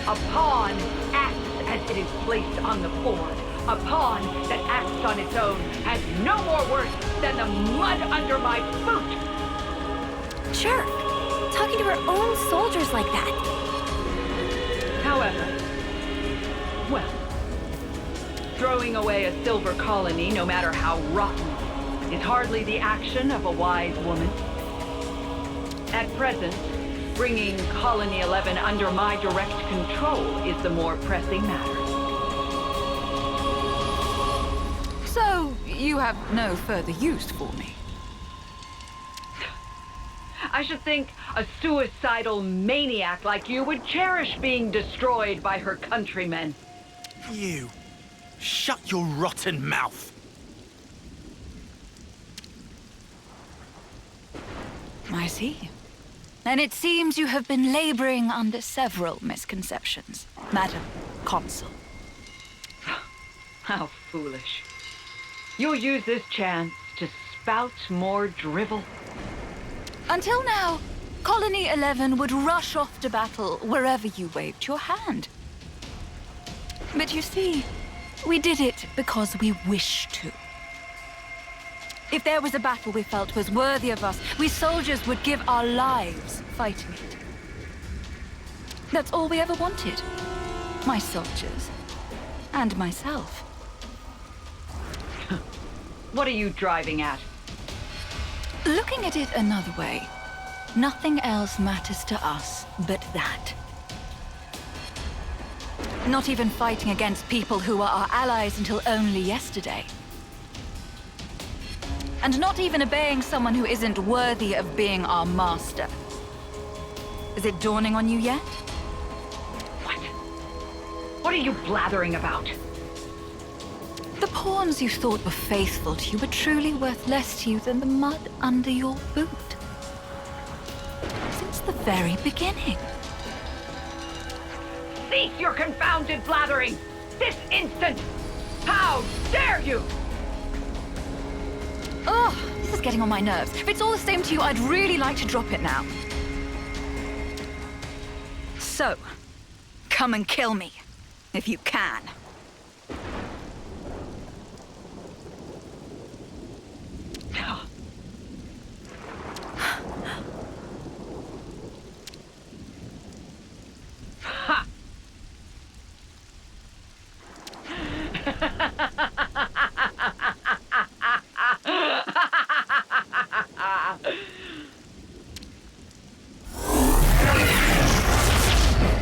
A pawn acts as it is placed on the board. A pawn that acts on its own has no more worth than the mud under my boot! Jerk! Talking to her own soldiers like that. However, well, throwing away a silver colony, no matter how rotten, is hardly the action of a wise woman. At present, bringing Colony 11 under my direct control is the more pressing matter. So, you have no further use for me? I should think a suicidal maniac like you would cherish being destroyed by her countrymen. You! Shut your rotten mouth! I see. And it seems you have been laboring under several misconceptions, Madam Consul. How foolish. You'll use this chance to spout more drivel. Until now, Colony 11 would rush off to battle wherever you waved your hand. But you see, we did it because we wish to. If there was a battle we felt was worthy of us, we soldiers would give our lives fighting it. That's all we ever wanted. My soldiers. And myself. What are you driving at? Looking at it another way, nothing else matters to us but that. Not even fighting against people who were our allies until only yesterday. And not even obeying someone who isn't worthy of being our master. Is it dawning on you yet? What? What are you blathering about? The pawns you thought were faithful to you were truly worth less to you than the mud under your boot. Since the very beginning. Cease your confounded blathering! This instant! How dare you! Oh, this is getting on my nerves. If it's all the same to you, I'd really like to drop it now. So, come and kill me, if you can.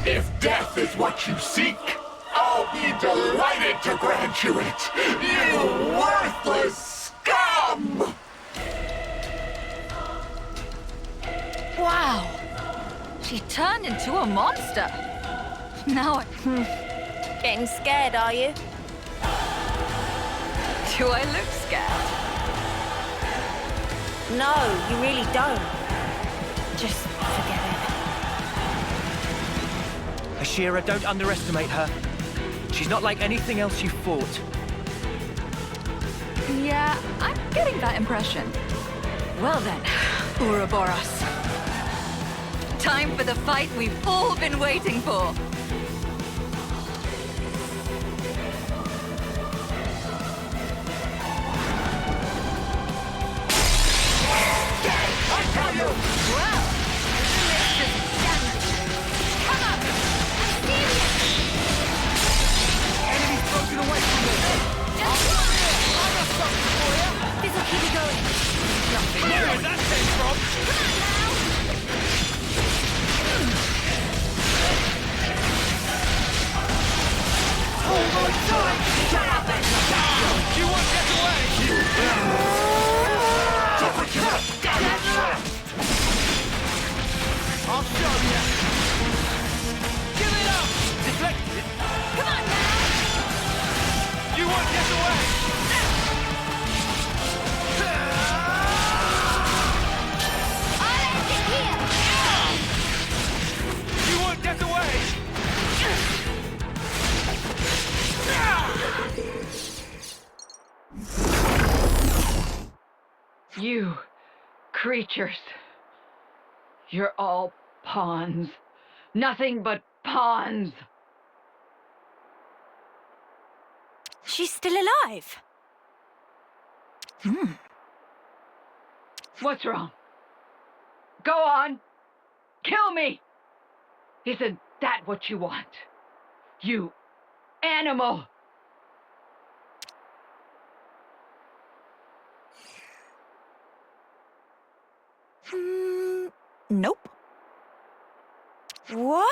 If death is what you seek, I'll be delighted to grant you it, you worthless scum! Wow! She turned into a monster! Now I... Getting scared, are you? Do I look scared? No, you really don't. Just forget it. Ashira, don't underestimate her. She's not like anything else you've fought. Yeah, I'm getting that impression. Well then, Ouroboros. Time for the fight we've all been waiting for. I tell you! Well, this is damage. Come up! Enemy's broken away from me. I got something for you. This'll keep you going. Nothing. Where that came from? Come on now! Hold on tight! Shut up and down! You won't get away! I'll show you! Give it up! Deflected! Come on now! You won't get away! I'll end it here! You won't get away! You creatures. You're all pawns. Nothing but pawns. She's still alive. What's wrong? Go on. Kill me. Isn't that what you want? You animal. Nope. What?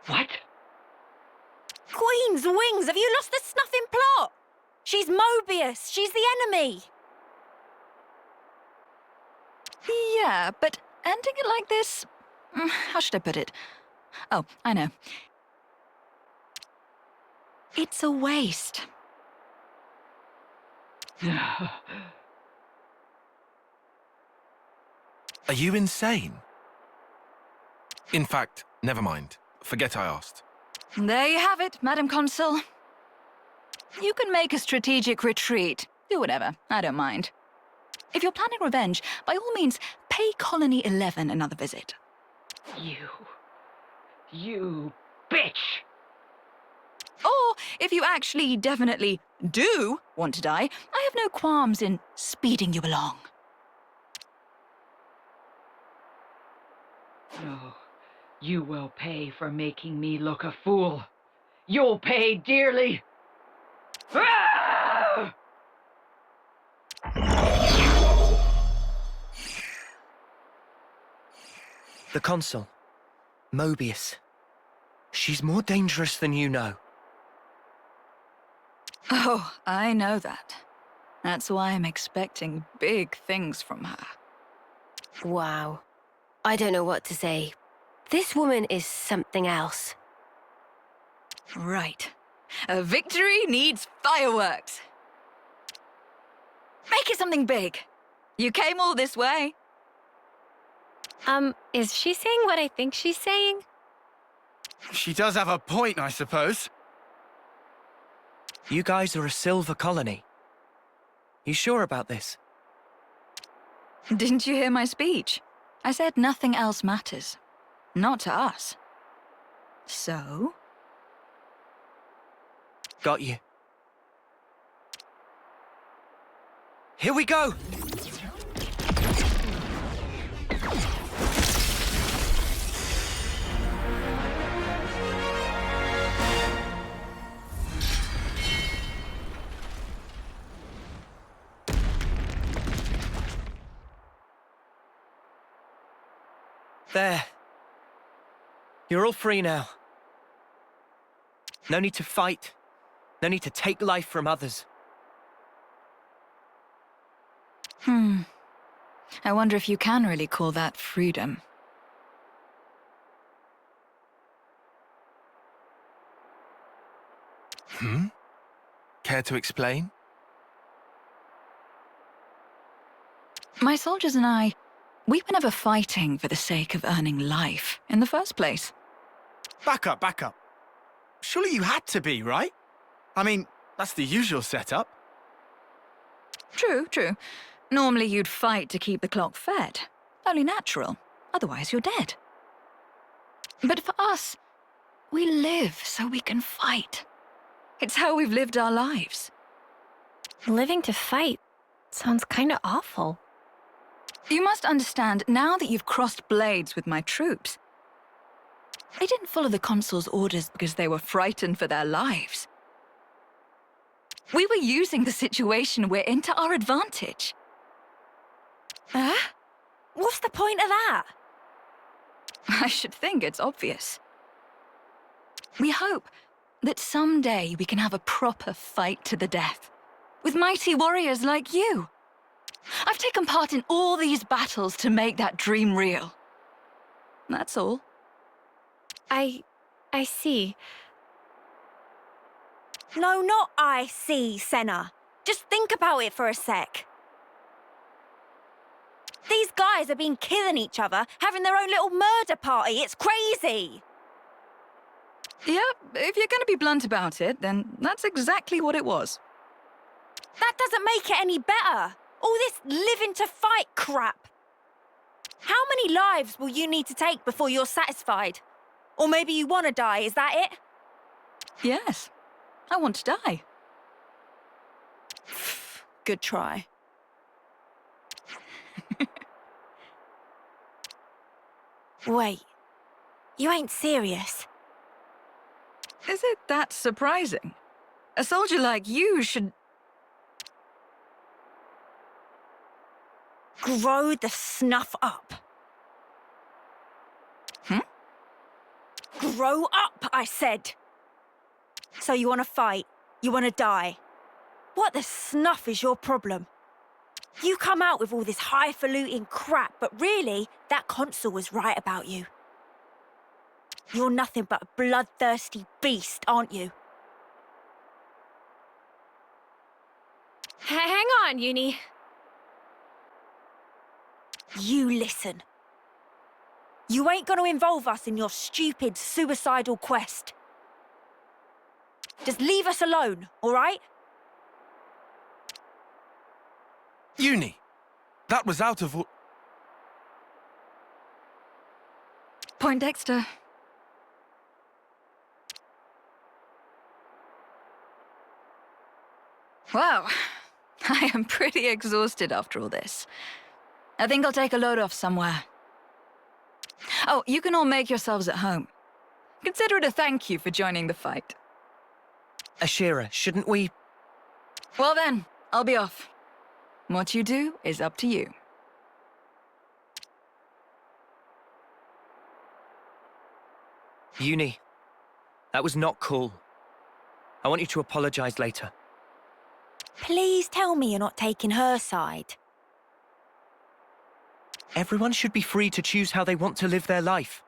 What? Queen's wings! Have you lost the snuffing plot? She's Mobius. She's the enemy. Yeah, but ending it like this... How should I put it? Oh, I know. It's a waste. Are you insane? In fact, never mind. Forget I asked. There you have it, Madam Consul. You can make a strategic retreat. Do whatever. I don't mind. If you're planning revenge, by all means, pay Colony 11 another visit. You bitch! Or, if you actually definitely do want to die, I have no qualms in speeding you along. Oh, you will pay for making me look a fool. You'll pay dearly. Ah! The consul, Mobius. She's more dangerous than you know. Oh, I know that. That's why I'm expecting big things from her. Wow. I don't know what to say. This woman is something else. Right. A victory needs fireworks. Make it something big. You came all this way. Is she saying what I think she's saying? She does have a point, I suppose. You guys are a silver colony. You sure about this? Didn't you hear my speech? I said nothing else matters. Not to us. So? Got you. Here we go! There. You're all free now. No need to fight. No need to take life from others. I wonder if you can really call that freedom. Care to explain? My soldiers and I, we were never fighting for the sake of earning life in the first place. Back up, back up. Surely you had to be, right? I mean, that's the usual setup. True, true. Normally you'd fight to keep the clock fed. Only natural. Otherwise you're dead. But for us, we live so we can fight. It's how we've lived our lives. Living to fight sounds kind of awful. You must understand, now that you've crossed blades with my troops, they didn't follow the consul's orders because they were frightened for their lives. We were using the situation we're in to our advantage. Huh? What's the point of that? I should think it's obvious. We hope that someday we can have a proper fight to the death, with mighty warriors like you. I've taken part in all these battles to make that dream real. That's all. I see. No, not I see, Sena. Just think about it for a sec. These guys have been killing each other, having their own little murder party. It's crazy. Yeah, if you're going to be blunt about it, then that's exactly what it was. That doesn't make it any better. All this living to fight crap. How many lives will you need to take before you're satisfied? Or maybe you want to die, is that it? Yes, I want to die. Good try. Wait, you ain't serious? Is it that surprising? A soldier like you should... Grow the snuff up. Grow up, I said. So you want to fight? You want to die? What the snuff is your problem? You come out with all this highfalutin crap, but really, that consul was right about you. You're nothing but a bloodthirsty beast, aren't you? Hang on, Eunie. You listen. You ain't gonna involve us in your stupid, suicidal quest. Just leave us alone, all right? Eunie, that was out of... Poindexter. Wow. I am pretty exhausted after all this. I think I'll take a load off somewhere. Oh, you can all make yourselves at home. Consider it a thank you for joining the fight. Ashira, shouldn't we... Well then, I'll be off. What you do is up to you. Eunie, that was not cool. I want you to apologize later. Please tell me you're not taking her side. Everyone should be free to choose how they want to live their life.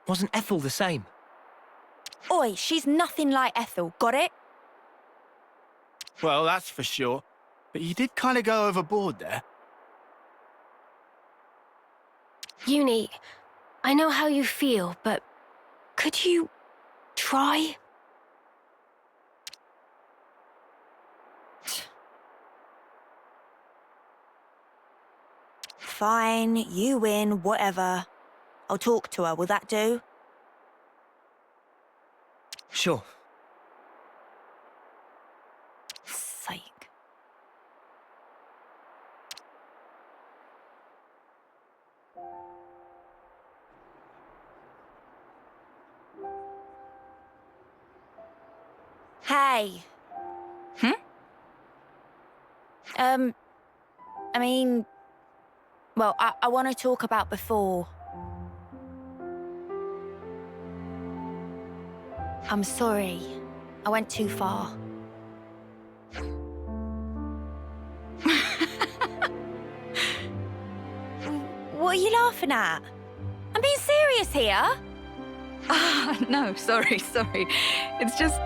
Wasn't Ethel the same? Oi, she's nothing like Ethel, got it? Well, that's for sure. But you did kind of go overboard there. Eunie, I know how you feel, but could you try? Fine, you win, whatever. I'll talk to her, will that do? Sure. Sake. Hey. I mean... Well, I want to talk about before. I'm sorry. I went too far. What are you laughing at? I'm being serious here. Ah, no, sorry. It's just,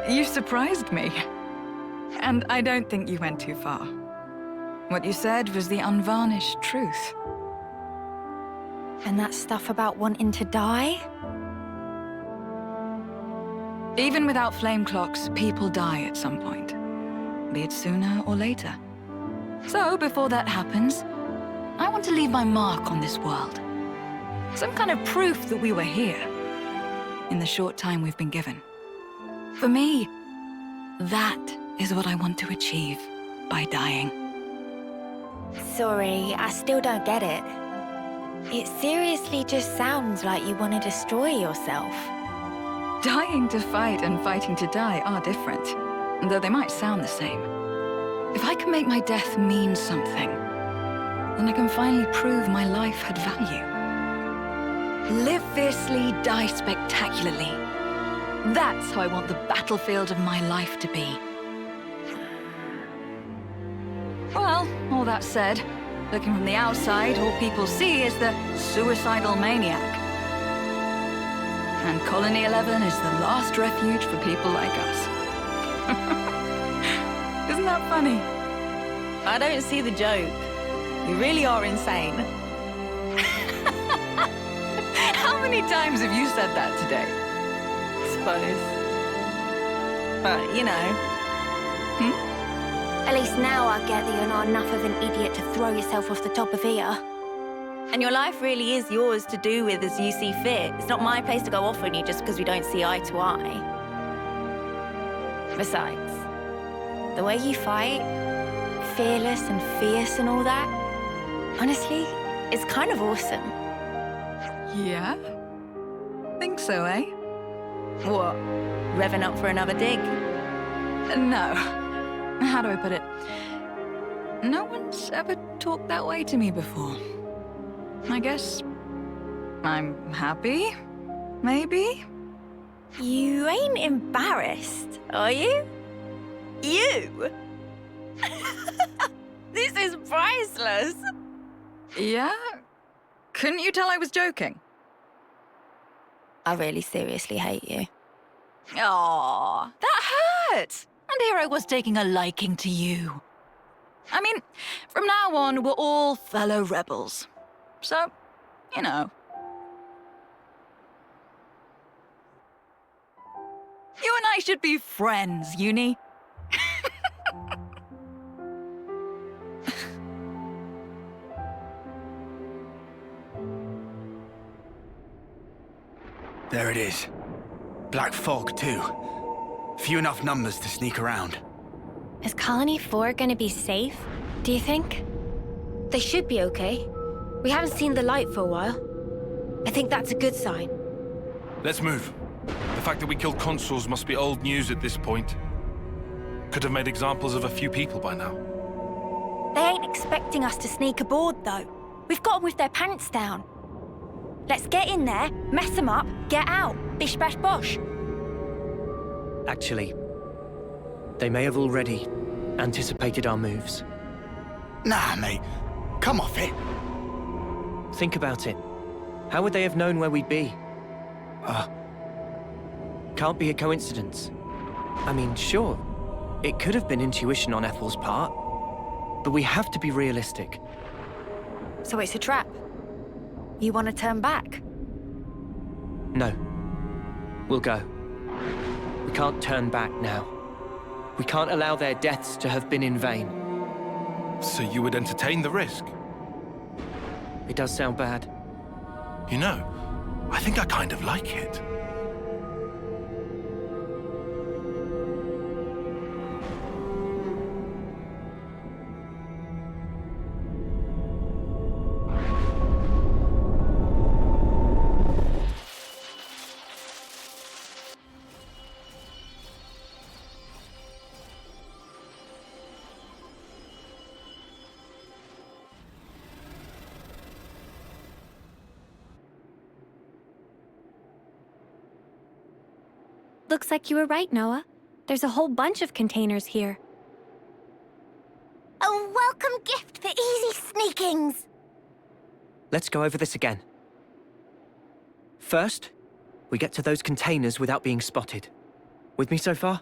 you surprised me. And I don't think you went too far. What you said was the unvarnished truth. And that stuff about wanting to die? Even without flame clocks, people die at some point. Be it sooner or later. So, before that happens, I want to leave my mark on this world. Some kind of proof that we were here, in the short time we've been given. For me, that is what I want to achieve by dying. Sorry, I still don't get it. It seriously just sounds like you want to destroy yourself. Dying to fight and fighting to die are different, though they might sound the same. If I can make my death mean something, then I can finally prove my life had value. Live fiercely, die spectacularly. That's how I want the battlefield of my life to be. Well, all that said, looking from the outside, all people see is the suicidal maniac. And Colony 11 is the last refuge for people like us. Isn't that funny? I don't see the joke. You really are insane. How many times have you said that today? Suppose. But, you know. At least now I get that you're not enough of an idiot to throw yourself off the top of here. And your life really is yours to do with as you see fit. It's not my place to go off on you just because we don't see eye to eye. Besides, the way you fight, fearless and fierce and all that, honestly, it's kind of awesome. Yeah? Think so, eh? What? Revving up for another dig? No. How do I put it? No one's ever talked that way to me before. I guess I'm happy, maybe? You ain't embarrassed, are you? You? This is priceless. Yeah? Couldn't you tell I was joking? I really seriously hate you. Aw, that hurts. And here I was taking a liking to you. I mean, from now on, we're all fellow rebels. So, you know. You and I should be friends, Eunie. There it is. Black fog, too. Few enough numbers to sneak around. Is Colony 4 gonna be safe, do you think? They should be okay. We haven't seen the light for a while. I think that's a good sign. Let's move. The fact that we killed consuls must be old news at this point. Could have made examples of a few people by now. They ain't expecting us to sneak aboard, though. We've got them with their pants down. Let's get in there, mess them up, get out. Bish bash bosh. Actually, they may have already anticipated our moves. Nah, mate. Come off it. Think about it. How would they have known where we'd be? Can't be a coincidence. I mean, sure, it could have been intuition on Ethel's part, but we have to be realistic. So it's a trap. You want to turn back? No. We'll go. We can't turn back now. We can't allow their deaths to have been in vain. So you would entertain the risk? It does sound bad. You know, I think I kind of like it. Looks like you were right, Noah. There's a whole bunch of containers here. A welcome gift for easy sneakings! Let's go over this again. First, we get to those containers without being spotted. With me so far?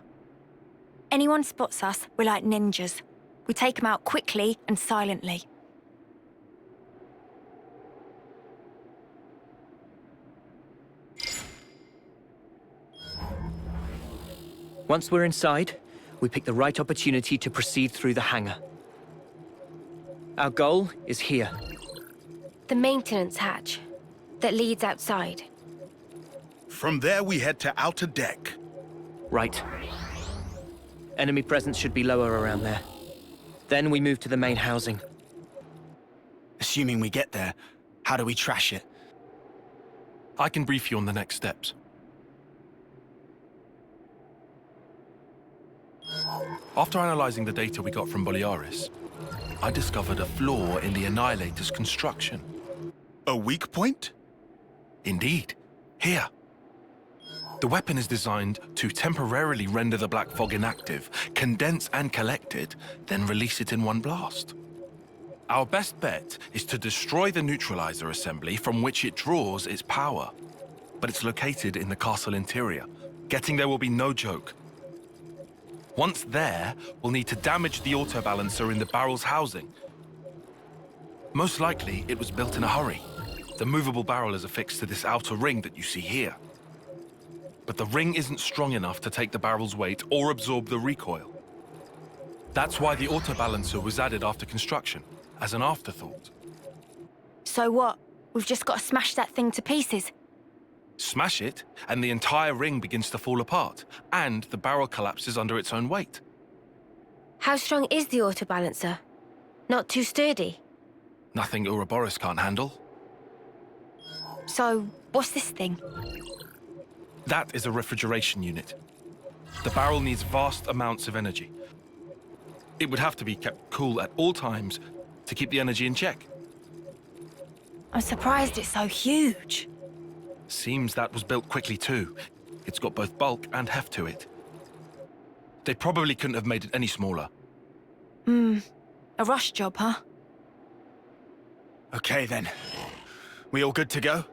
Anyone spots us, we're like ninjas. We take them out quickly and silently. Once we're inside, we pick the right opportunity to proceed through the hangar. Our goal is here. The maintenance hatch that leads outside. From there, we head to outer deck. Right. Enemy presence should be lower around there. Then we move to the main housing. Assuming we get there, how do we trash it? I can brief you on the next steps. After analyzing the data we got from Boliaris, I discovered a flaw in the Annihilator's construction. A weak point? Indeed. Here. The weapon is designed to temporarily render the black fog inactive, condense and collect it, then release it in one blast. Our best bet is to destroy the neutralizer assembly from which it draws its power. But it's located in the castle interior. Getting there will be no joke. Once there, we'll need to damage the autobalancer in the barrel's housing. Most likely, it was built in a hurry. The movable barrel is affixed to this outer ring that you see here. But the ring isn't strong enough to take the barrel's weight or absorb the recoil. That's why the autobalancer was added after construction, as an afterthought. So what? We've just got to smash that thing to pieces? Smash it, and the entire ring begins to fall apart, and the barrel collapses under its own weight. How strong is the autobalancer? Not too sturdy? Nothing Ouroboros can't handle. So, what's this thing? That is a refrigeration unit. The barrel needs vast amounts of energy. It would have to be kept cool at all times to keep the energy in check. I'm surprised it's so huge. Seems that was built quickly too. It's got both bulk and heft to it. They probably couldn't have made it any smaller. A rush job, huh? Okay then. We all good to go?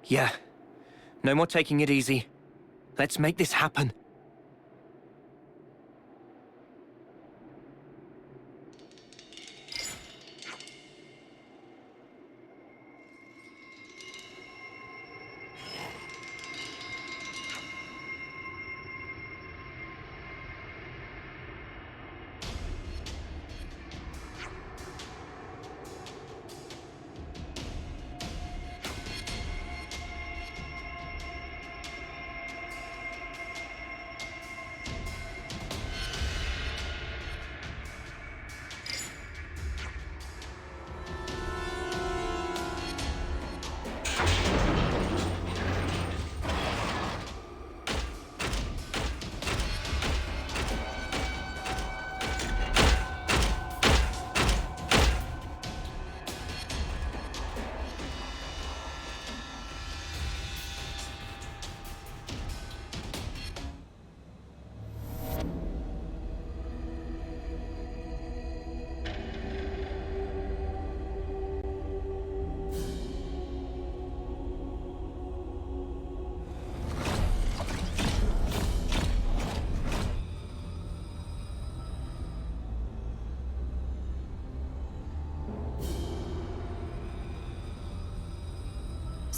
Yeah. No more taking it easy. Let's make this happen.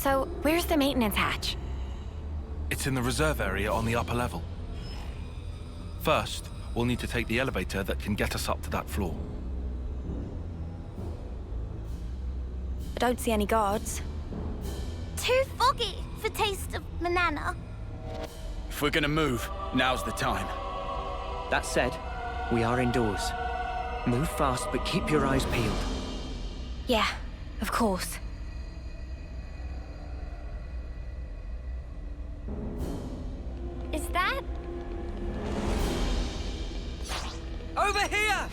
So, where's the maintenance hatch? It's in the reserve area on the upper level. First, we'll need to take the elevator that can get us up to that floor. I don't see any guards. Too foggy for taste of banana. If we're gonna move, now's the time. That said, we are indoors. Move fast, but keep your eyes peeled. Yeah, of course. Is that? Over here!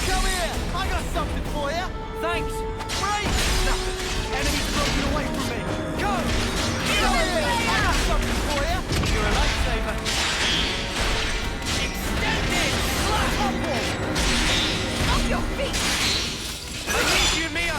Come here! I got something for you! Thanks! Break! Nothing! Enemy's broken away from me! Go! Come here! I got something for you! You're a lifesaver. Extended! Slash upward! Off your feet! I need you, Mia!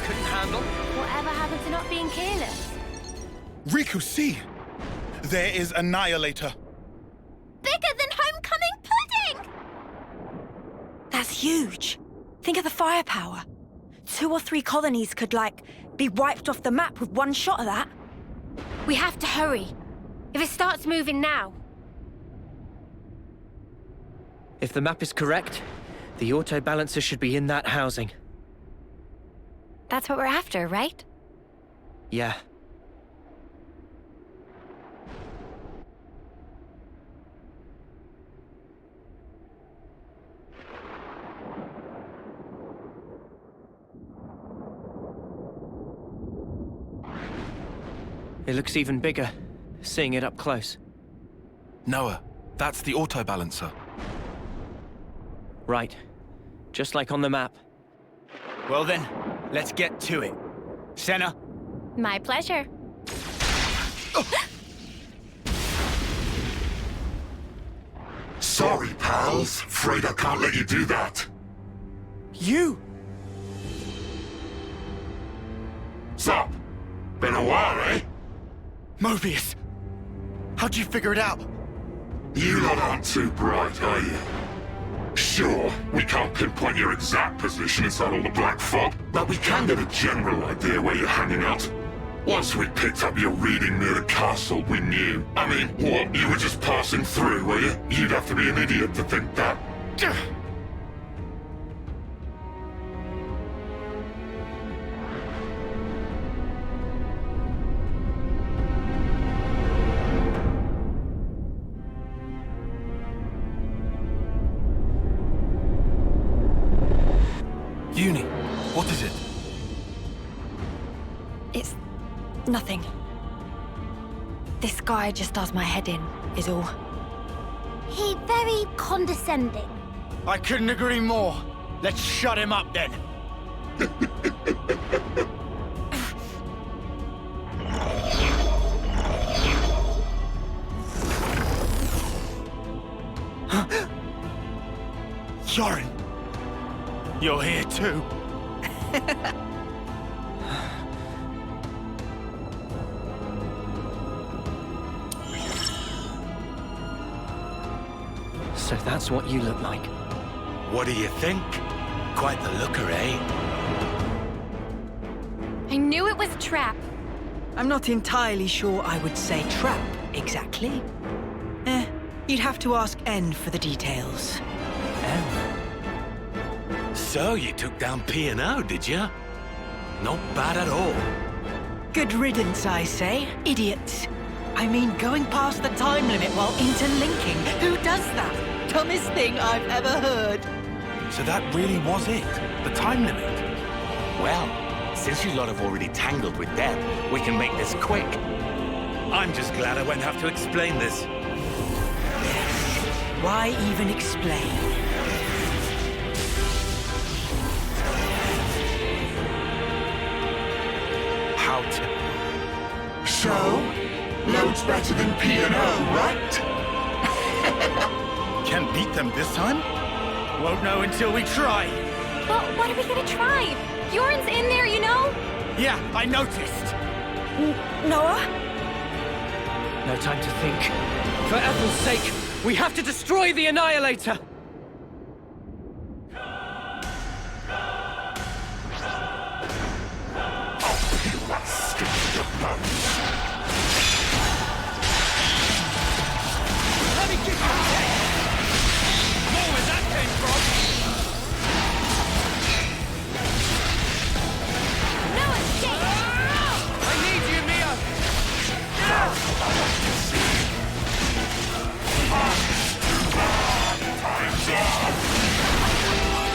Couldn't handle. Whatever happened to not being careless? Riku, see! There is Annihilator. Bigger than homecoming pudding! That's huge. Think of the firepower. 2 or 3 colonies could, be wiped off the map with one shot of that. We have to hurry. If it starts moving now. If the map is correct, the auto-balancer should be in that housing. That's what we're after, right? Yeah. It looks even bigger, seeing it up close. Noah, that's the auto-balancer. Right. Just like on the map. Well then, let's get to it. Sena? My pleasure. Sorry, pals. Afraid I can't let you do that. You? Sup? Been a while, eh? Mobius! How'd you figure it out? You lot aren't too bright, are you? Sure, we can't pinpoint your exact position inside all the black fog, but we can get a general idea where you're hanging out. Once we picked up your reading near the castle, we knew. I mean, what, you were just passing through, were you? You'd have to be an idiot to think that. Eunie, what is it? It's nothing. This guy just does my head in, is all. He very condescending. I couldn't agree more. Let's shut him up then. Yorin! You're here too. So that's what you look like. What do you think? Quite the looker, eh? I knew it was a trap. I'm not entirely sure I would say trap, exactly. You'd have to ask N for the details. So you took down P&O, did you? Not bad at all. Good riddance, I say. Idiots. I mean, going past the time limit while interlinking. Who does that? Dumbest thing I've ever heard. So that really was it? The time limit? Well, since you lot have already tangled with Deb, we can make this quick. I'm just glad I won't have to explain this. Why even explain? How typical. So? Loads better than P&O, right? Can't beat them this time? Won't know until we try. Well, what are we gonna try? Bjorn's in there, you know? Yeah, I noticed. Noah? No time to think. For Ethel's sake, we have to destroy the Annihilator! Let me get your head! Know where that came from! No escape! I need you, Mia!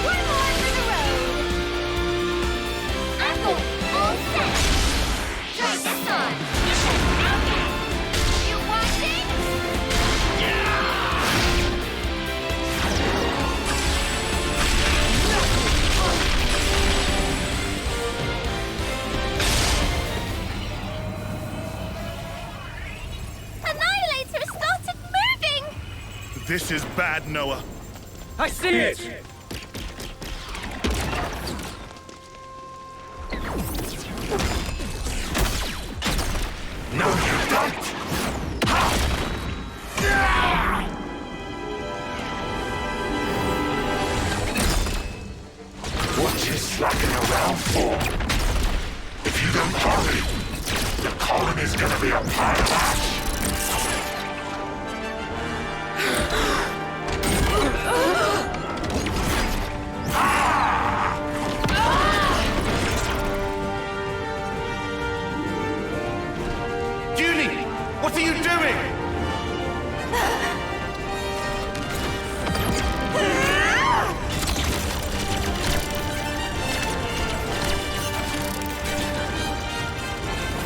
One more for the road. Apple, all set. Try this on. Okay. You watching? Annihilator started moving. This is bad, Noah. I see it! No, you don't! What you slacking around for? If you don't hurry, the colony's gonna be a pile of ash! Eunie! What are you doing?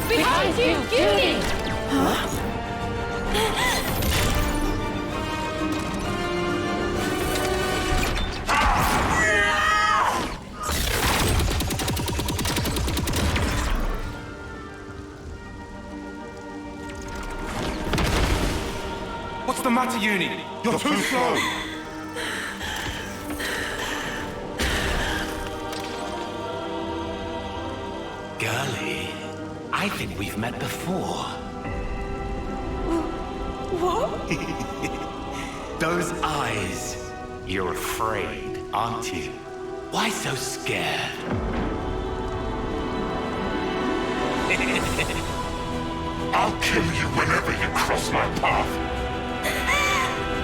Behind you, Eunie! What's the matter, Eunie? You're too slow. Girlie, I think we've met before. What? Those eyes. You're afraid, aren't you? Why so scared? I'll kill you whenever you cross my path.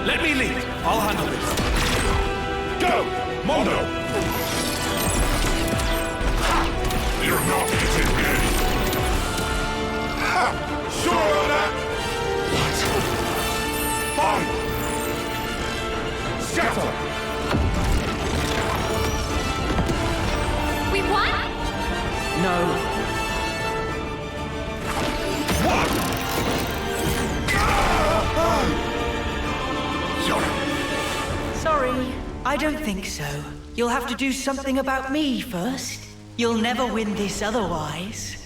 Let me lead. I'll handle this. Go! Mondo! You're not hitting me. Ha! Sure on that? What? Fine! Scatter! We won? No. Sorry, I don't think so. You'll have to do something about me first. You'll never win this otherwise.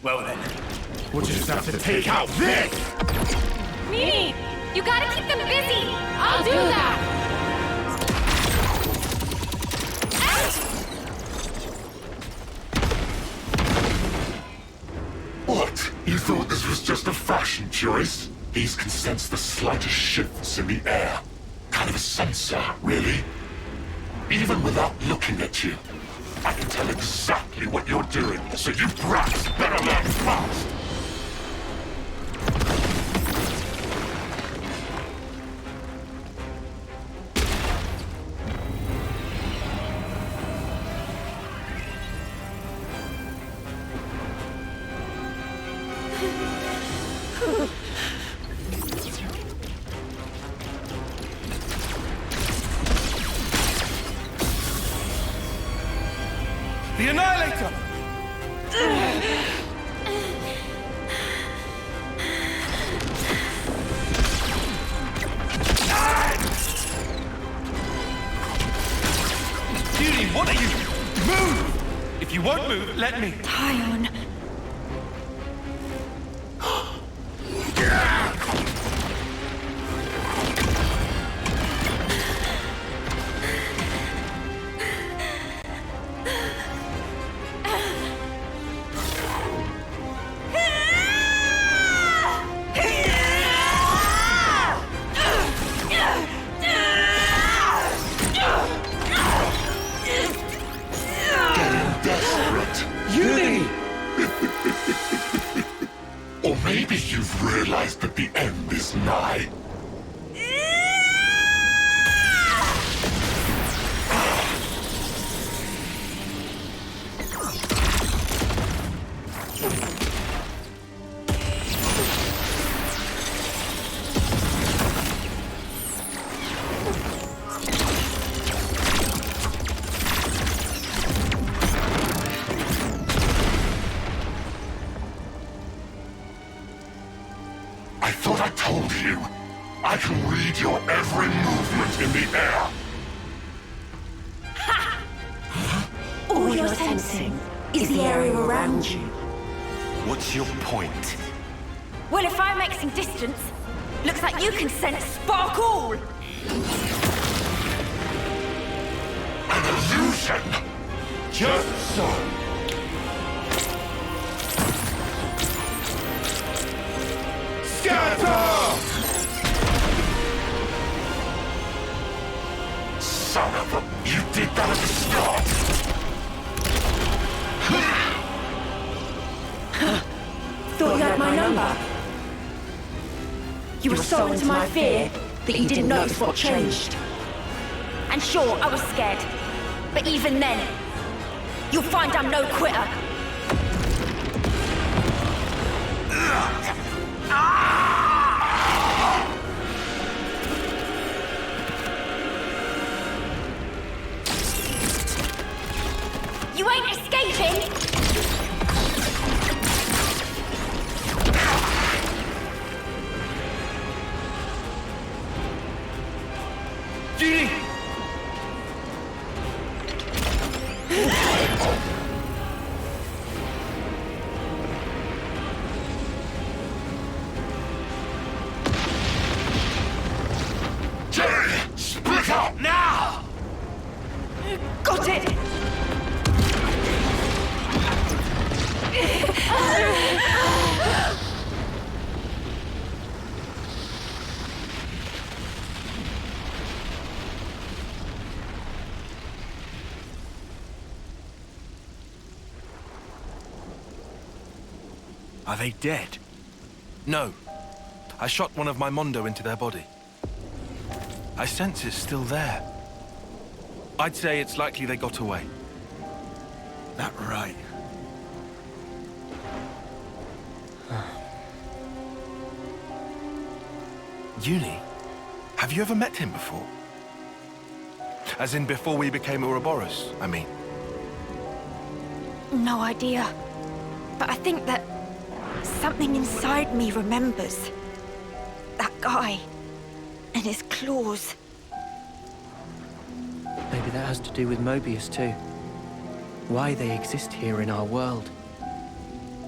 Well then, We'll just have to take out this! Mimi, you gotta keep them busy! I'll do that! What? You thought this was just a fashion choice? These can sense the slightest shifts in the air. Kind of a sensor, really. Even without looking at you, I can tell exactly what you're doing, so you brats better learn fast! The Annihilator! Eunie, what are you... Move! If you won't move, let me... Taion. Or maybe you've realized that the end is nigh. I thought I told you. I can read your every movement in the air. All you're sensing is the area around you. What's your point? Well, if I make some distance, looks like you can sense sparkle! An illusion! Just so. Scatter! Son of a... You did that at the start! Thought you had my number? You were so into my fear that you didn't notice what changed. And sure, I was scared. But even then, you'll find I'm no quitter. You ain't escaping! Eunie! Jerry! Split up now! Got it! Are they dead? No. I shot one of my Mondo into their body. I sense it's still there. I'd say it's likely they got away. That right. Eunie? Have you ever met him before? As in before we became Ouroboros, I mean. No idea. But I think that something inside me remembers. That guy. And his claws. Maybe that has to do with Mobius too. Why they exist here in our world.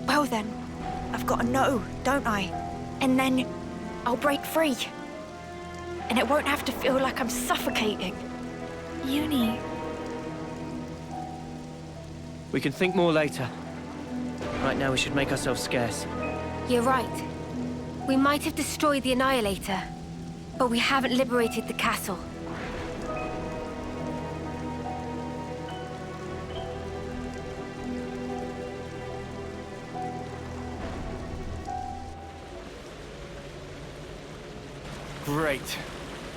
Well then, I've got to know, don't I? And then I'll break free. And it won't have to feel like I'm suffocating. Eunie. We can think more later. Right now we should make ourselves scarce. You're right. We might have destroyed the Annihilator, but we haven't liberated the castle. Great.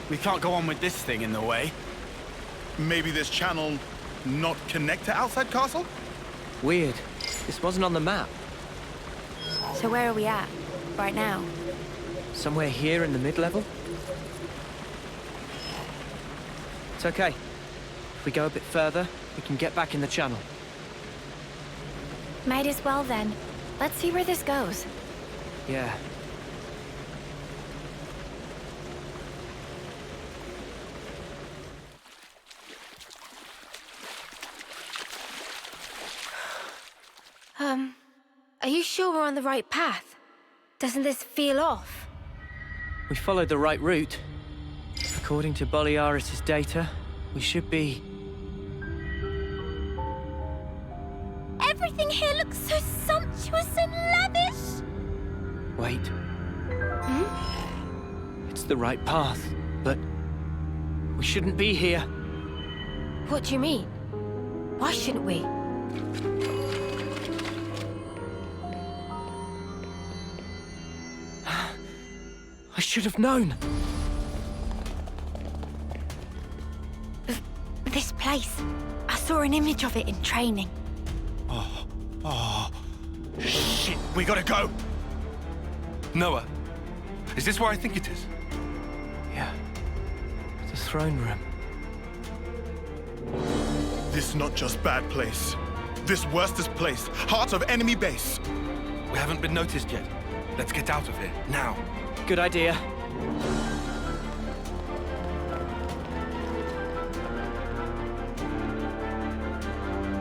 We can't go on with this thing in the way. Maybe this channel not connect to outside castle? Weird. This wasn't on the map. So where are we at, right now? Somewhere here in the mid-level? It's okay. If we go a bit further, we can get back in the channel. Might as well then. Let's see where this goes. Yeah. Are you sure we're on the right path? Doesn't this feel off? We followed the right route. According to Boliaris' data, we should be... Everything here looks so sumptuous and lavish! Wait. It's the right path, but we shouldn't be here. What do you mean? Why shouldn't we? I should have known. This place. I saw an image of it in training. Oh, shit, we gotta go. Noah, is this where I think it is? Yeah, the throne room. This not just bad place. This worstest place, heart of enemy base. We haven't been noticed yet. Let's get out of here, now. Good idea.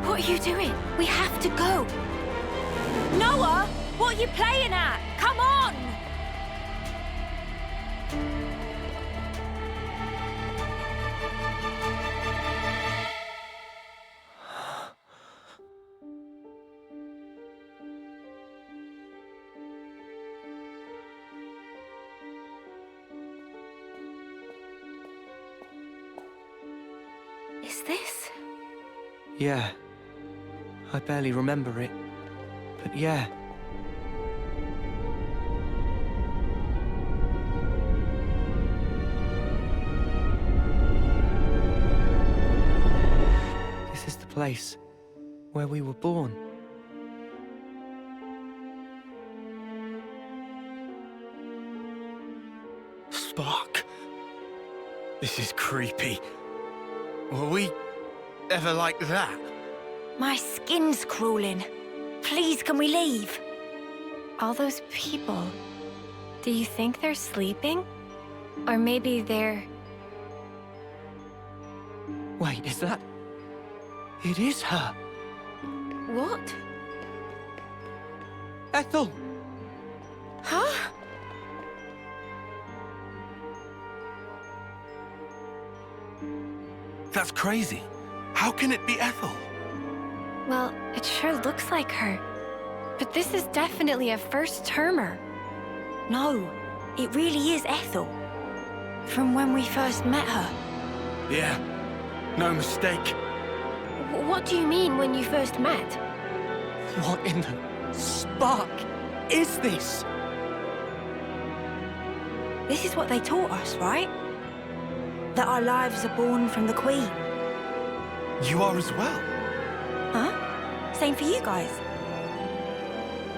What are you doing? We have to go. Noah, what are you playing at? Come on! Is this? Yeah. I barely remember it. But yeah. This is the place where we were born. Spark. This is creepy. Were we ever like that? My skin's crawling. Please, can we leave? All those people, do you think they're sleeping? Or maybe they're... Wait, is that... It is her. What? Ethel! Huh? That's crazy. How can it be Ethel? Well, it sure looks like her. But this is definitely a first-termer. No, it really is Ethel. From when we first met her. Yeah, no mistake. What do you mean when you first met? What in the spark is this? This is what they taught us, right? That our lives are born from the Queen. You are as well. Huh? Same for you guys.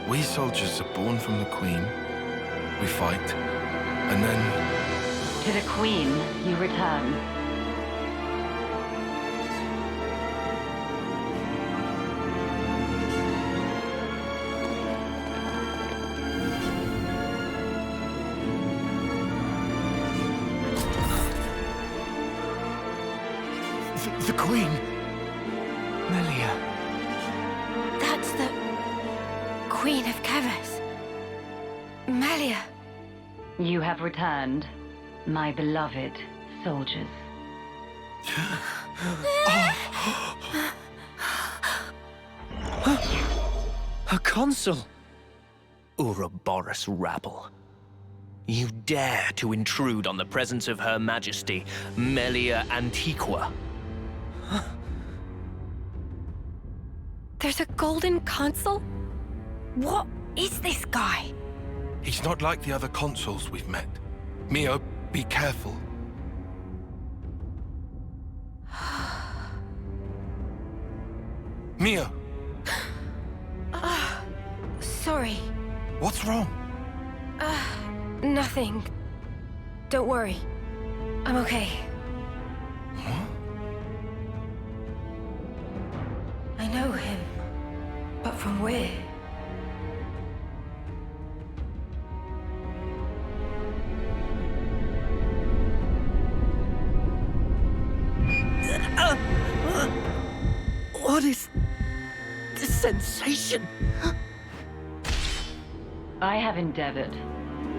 We soldiers are born from the Queen. We fight, and then... To the Queen you return. The Queen. Melia. That's the Queen of Keves. Melia. You have returned, my beloved soldiers. A consul. Ouroboros rabble. You dare to intrude on the presence of Her Majesty, Melia Antiqua. There's a golden consul? What is this guy? He's not like the other consuls we've met. Mio, be careful. Mio! Sorry. What's wrong? Nothing. Don't worry. I'm okay. Huh? I know him. But from where? What is this sensation! I have endeavored,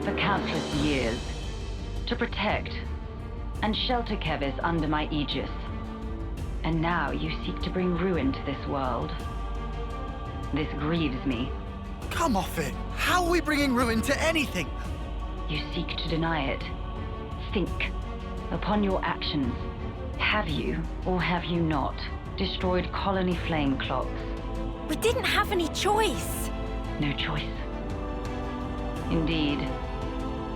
for countless years, to protect and shelter Keves under my aegis. And now you seek to bring ruin to this world. This grieves me. Come off it! How are we bringing ruin to anything? You seek to deny it. Think. Upon your actions, have you, or have you not, destroyed colony flame clocks? We didn't have any choice. No choice. Indeed.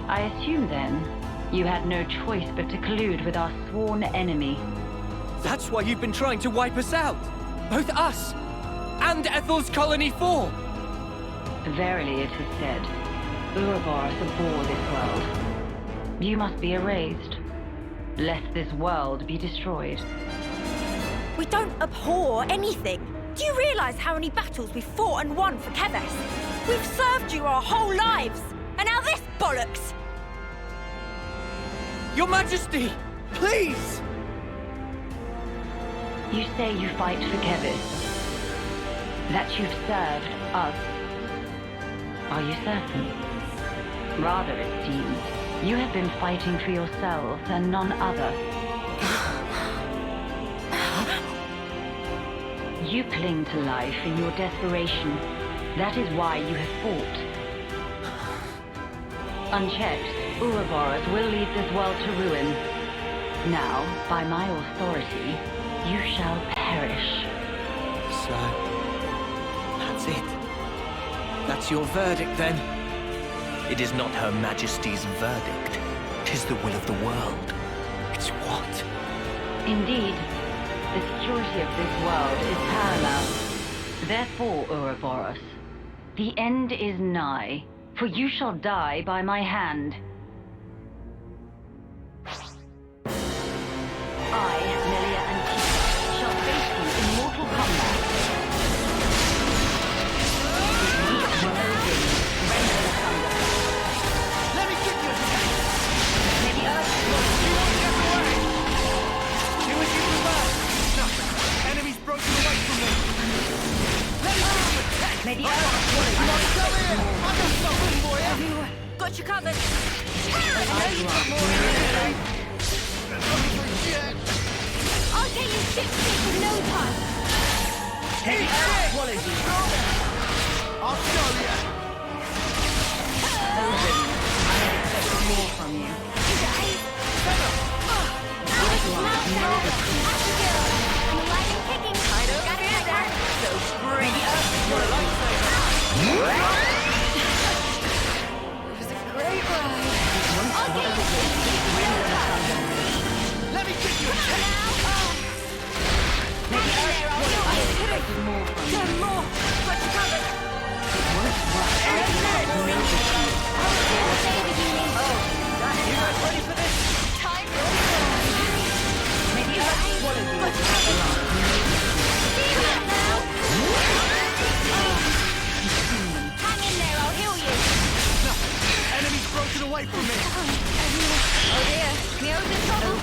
I assume, then, you had no choice but to collude with our sworn enemy. That's why you've been trying to wipe us out! Both us and Ethel's Colony 4! Verily it is said, Ouroboros abhor this world. You must be erased, lest this world be destroyed. We don't abhor anything. Do you realize how many battles we've fought and won for Keves? We've served you our whole lives, and now this bollocks! Your Majesty, please! You say you fight for Keves, that you've served us. Are you certain? Rather, it seems, you have been fighting for yourselves and none other. You cling to life in your desperation. That is why you have fought. Unchecked, Ouroboros will lead this world to ruin. Now, by my authority, you shall perish. So, that's it. That's your verdict, then? It is not Her Majesty's verdict. 'Tis the will of the world. It's what? Indeed. The security of this world is paramount. Therefore, Ouroboros, the end is nigh, for you shall die by my hand. I, Melia and Keves, shall face you in mortal combat. Let me give you a taste! May the earth Do as you prefer! Nothing. Enemies broken away from me! Let me give you a taste! May the earth Come here! I'm not stopping for you! Got you covered. I'll get you shit in no time. Hey, swallow you! I'll show you! more from you. Let me get you a taste! More. Got you covered. You guys ready for this? Time to Maybe I'll swallow you. hang in there, I'll heal you. No! Enemies broken away from me! Oh dear, Neo's in trouble.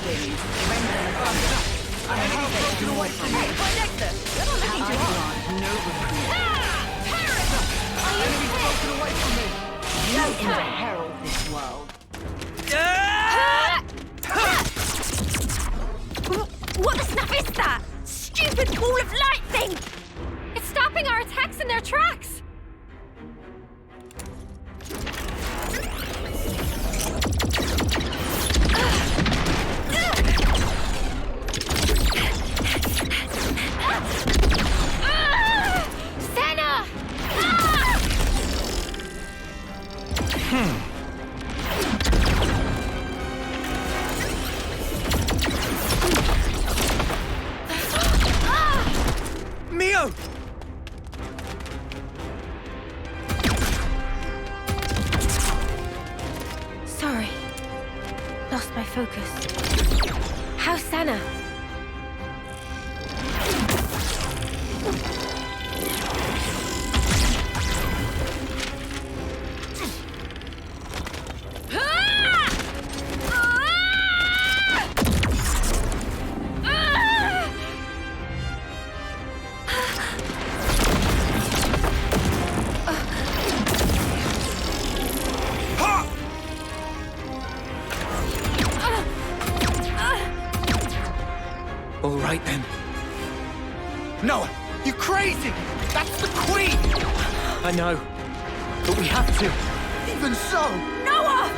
Enemies broken away from me! Hey, point Dexter, you're not looking too hot. Enemies broken away from me! You can herald this world. What the snuff is that? Stupid ball of light thing! It's stopping our attacks in their tracks! Sena! Mio! Sorry. Lost my focus. How's Sena? All right, then. Noah, you crazy! That's the Queen! I know, but we have to. Even so! Noah!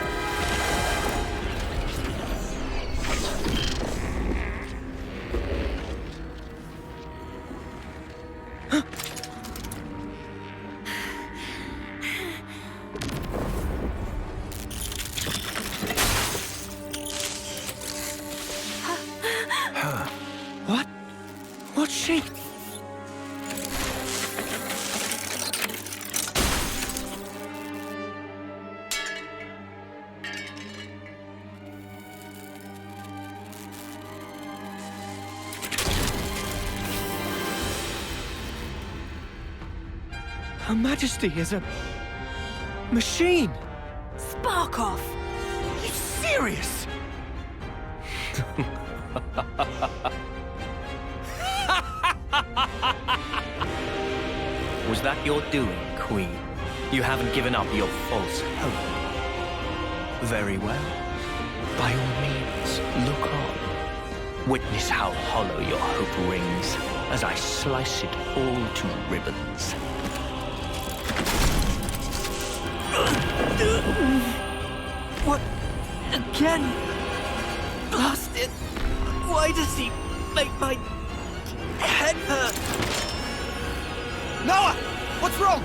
What? What's she? Her Majesty is a machine. Spark off! Are you serious? Was that your doing, Queen? You haven't given up your false hope. Very well. By all means, look on. Witness how hollow your hope rings as I slice it all to ribbons. What? Again? Blasted! Why does he make my head hurt? Noah! What's wrong?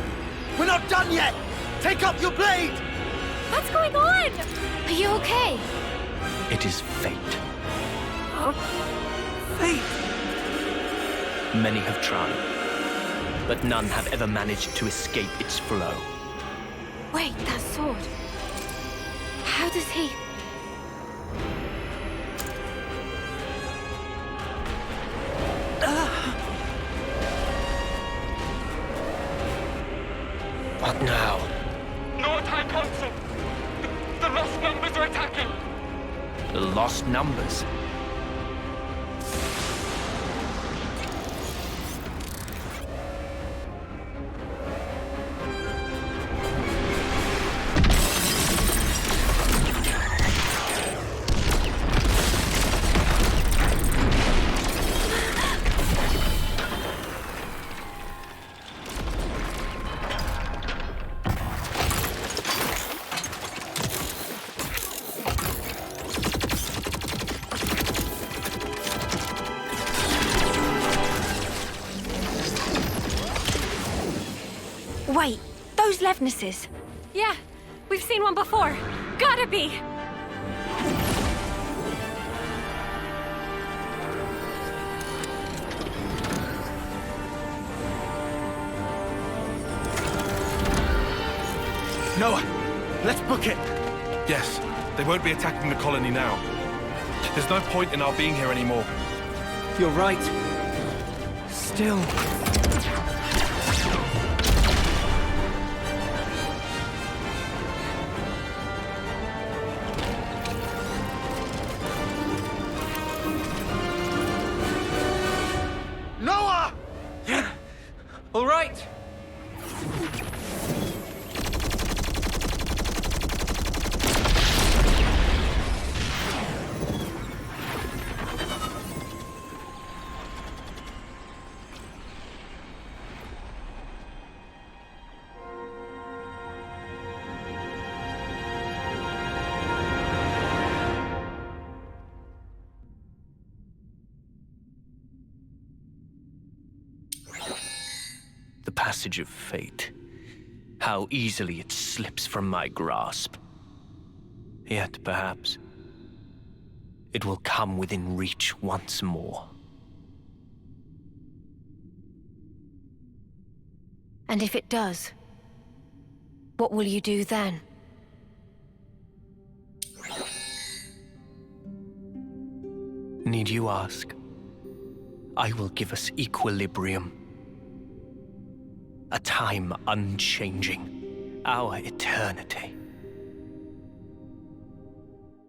We're not done yet! Take up your blade! What's going on? Are you okay? It is fate. Fate! Many have tried, but none have ever managed to escape its flow. Wait, that sword. How does he... What now? Lord High Consul! The lost numbers are attacking! The lost numbers? Wait, those Levnesses. Yeah, we've seen one before. Gotta be. Noah, let's book it. Yes, they won't be attacking the colony now. There's no point in our being here anymore. You're right. Still... Noah! All right. The passage of fate. How easily it slips from my grasp. Yet, perhaps, it will come within reach once more. And if it does, what will you do then? Need you ask? I will give us equilibrium. A time unchanging. Our eternity.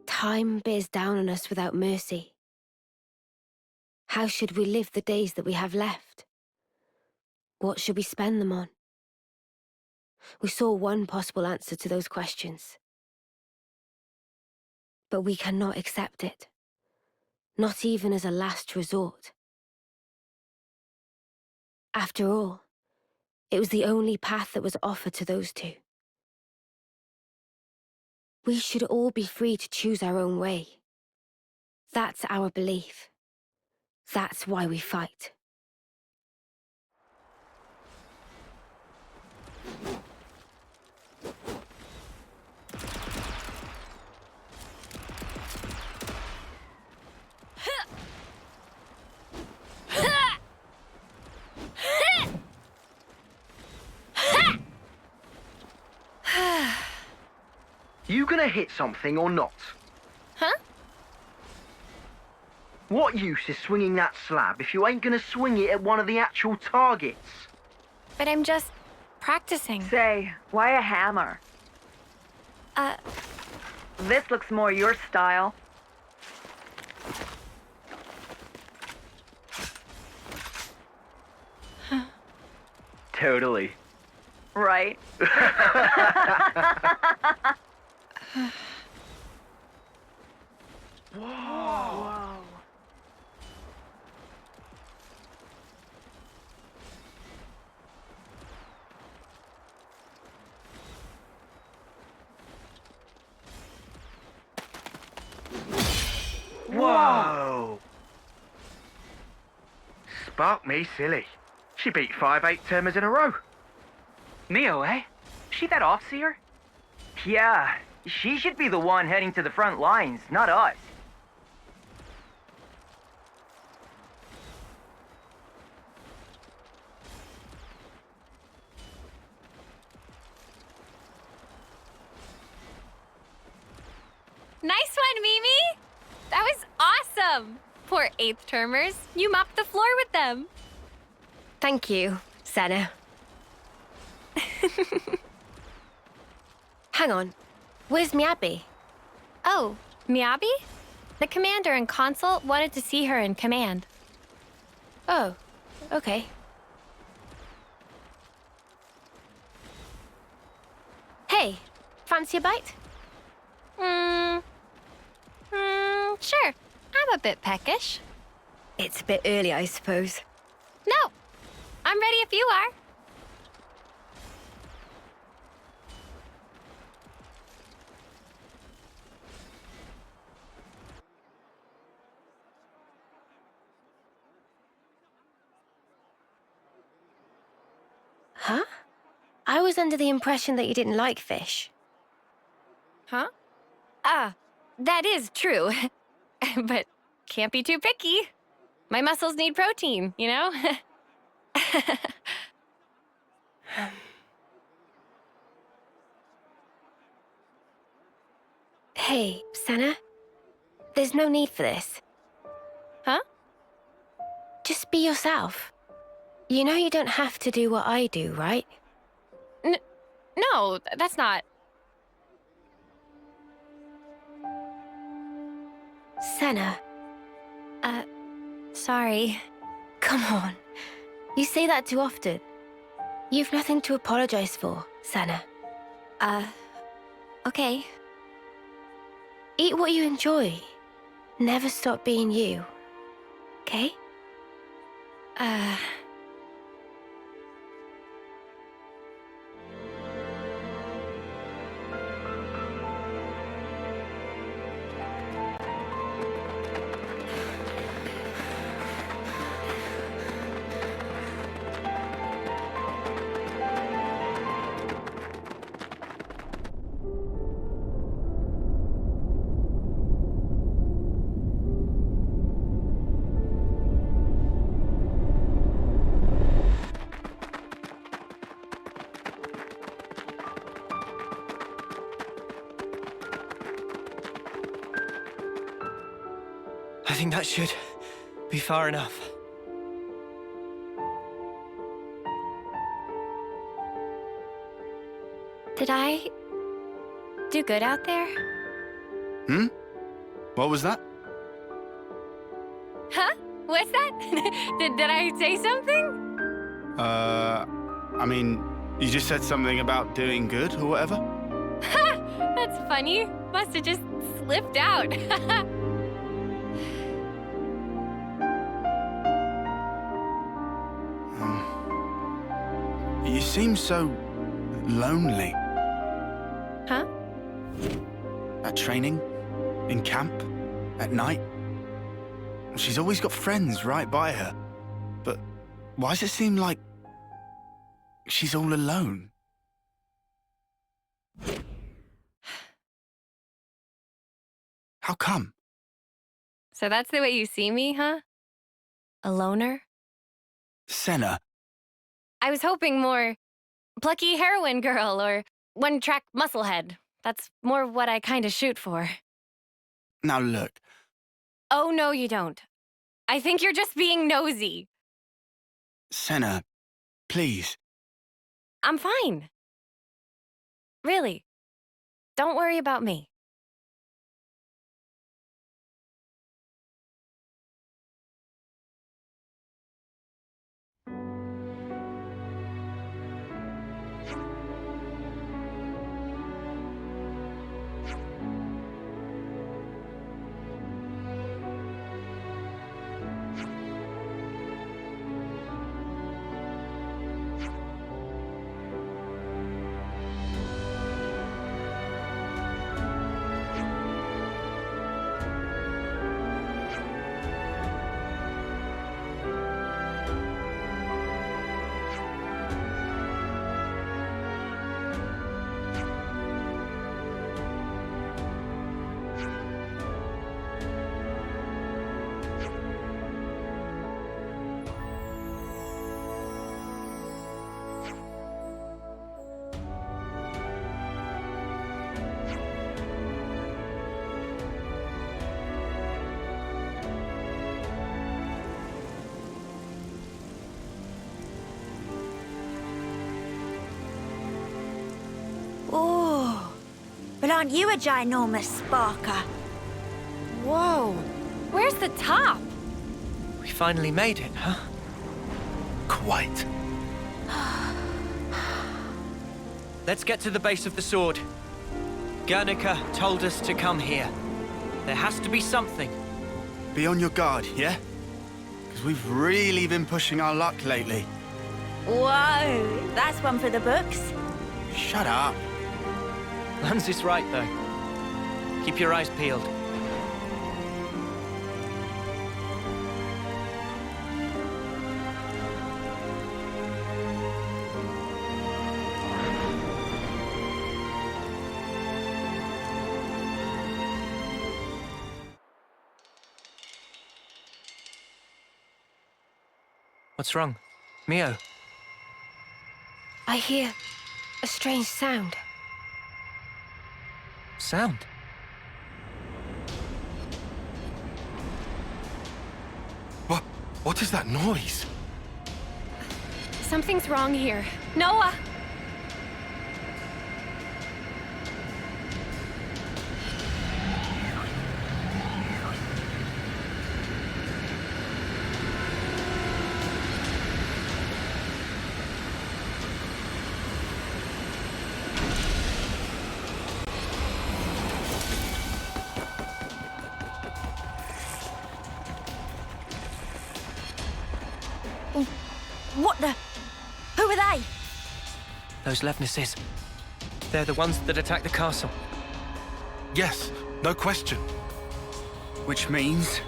Time bears down on us without mercy. How should we live the days that we have left? What should we spend them on? We saw one possible answer to those questions. But we cannot accept it. not even as a last resort. After all, it was the only path that was offered to those two. We should all be free to choose our own way. That's our belief. That's why we fight. You gonna hit something or not? Huh? What use is swinging that slab if you ain't gonna swing it at one of the actual targets? But I'm just practicing. Say, why a hammer? This looks more your style. Totally. Right. Whoa. Whoa! Spark me silly. She beat 5 8-termers in a row. Mio, eh? She that off-seer? Yeah, she should be the one heading to the front lines, not us. Nice one, Mimi! That was awesome! Poor 8th-termers. You mopped the floor with them. Thank you, Sena. Hang on. Where's Miyabi? Oh, Miyabi? The commander and consul wanted to see her in command. Oh, okay. Hey, fancy a bite? Sure. I'm a bit peckish. It's a bit early, I suppose. No, I'm ready if you are. Huh? I was under the impression that you didn't like fish. Huh? That is true. But can't be too picky. My muscles need protein, you know? Hey, Sena. There's no need for this. Huh? Just be yourself. You know you don't have to do what I do, right? No, that's not... Sena. Sorry. Come on. You say that too often. You've nothing to apologize for, Sena. Okay. Eat what you enjoy. Never stop being you. Okay? I think that should be far enough. Did I do good out there? What was that? Huh? What's that? did I say something? I mean, you just said something about doing good or whatever? Ha! That's funny. Must have just slipped out. you seem so lonely. Huh? At training, in camp, at night. She's always got friends right by her. But why does it seem like she's all alone? How come? So that's the way you see me, huh? A loner? Sena. I was hoping more plucky heroine girl or one-track musclehead. That's more what I kind of shoot for. Now look. Oh, no, you don't. I think you're just being nosy. Sena, please. I'm fine. Really. Don't worry about me. Oh, but aren't you a ginormous sparker? Whoa, where's the top? We finally made it, huh? Quite. Let's get to the base of the sword. Guernica told us to come here. There has to be something. Be on your guard, yeah? Because we've really been pushing our luck lately. Whoa, that's one for the books. Shut up. Lanz is right, though. Keep your eyes peeled. What's wrong? Mio? I hear a strange sound. Sound? What is that noise? Something's wrong here. Noah! What the? Who are they? Those Levnesses. They're the ones that attacked the castle. Yes, no question. Which means...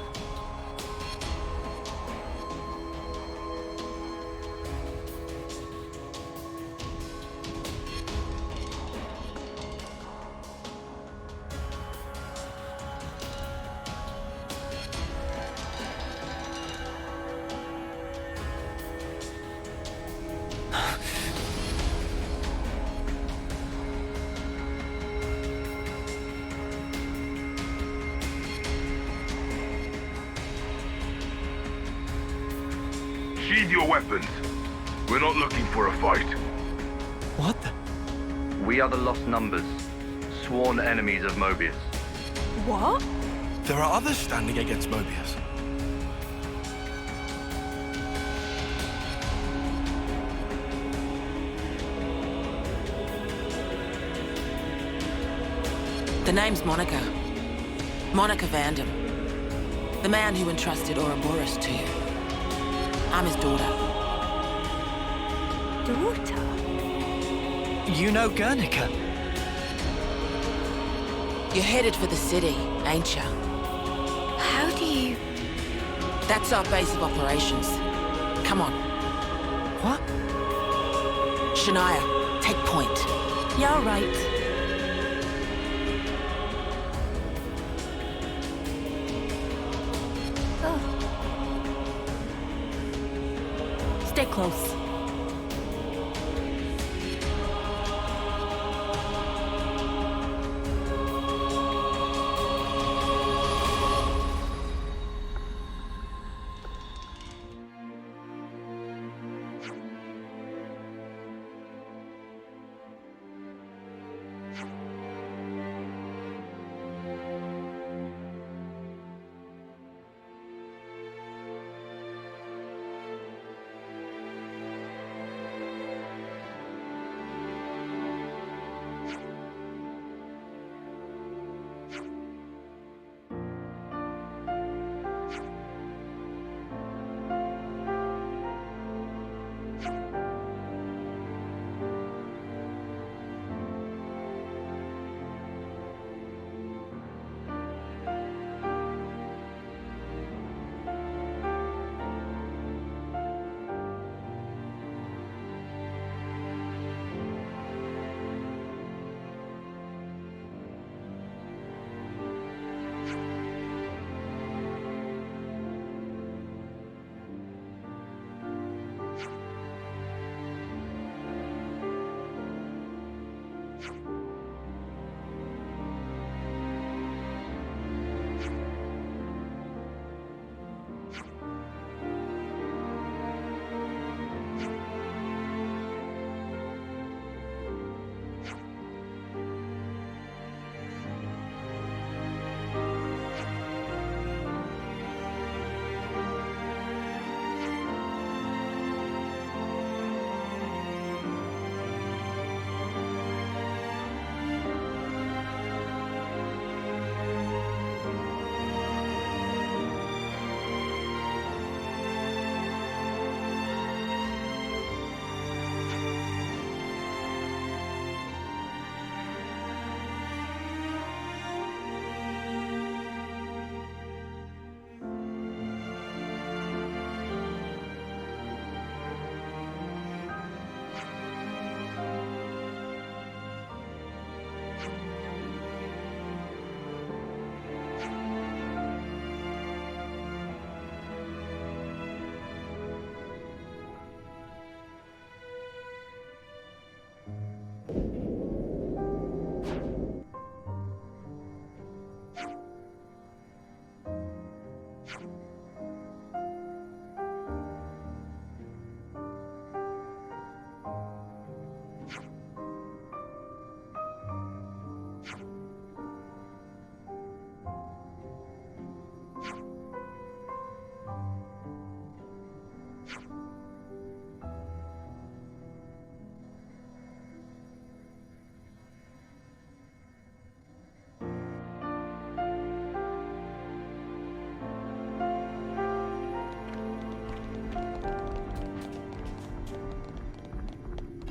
Sheathe your weapons. We're not looking for a fight. What the? We are the Lost Numbers, sworn enemies of Mobius. What? There are others standing against Mobius. The name's Monica. Monica Vandam. The man who entrusted Ouroboros to you. I'm his daughter. daughter? You know Guernica? You're headed for the city, ain't ya? How do you... That's our base of operations. Come on. What? Shania, take point. Yeah, all right. Stay close.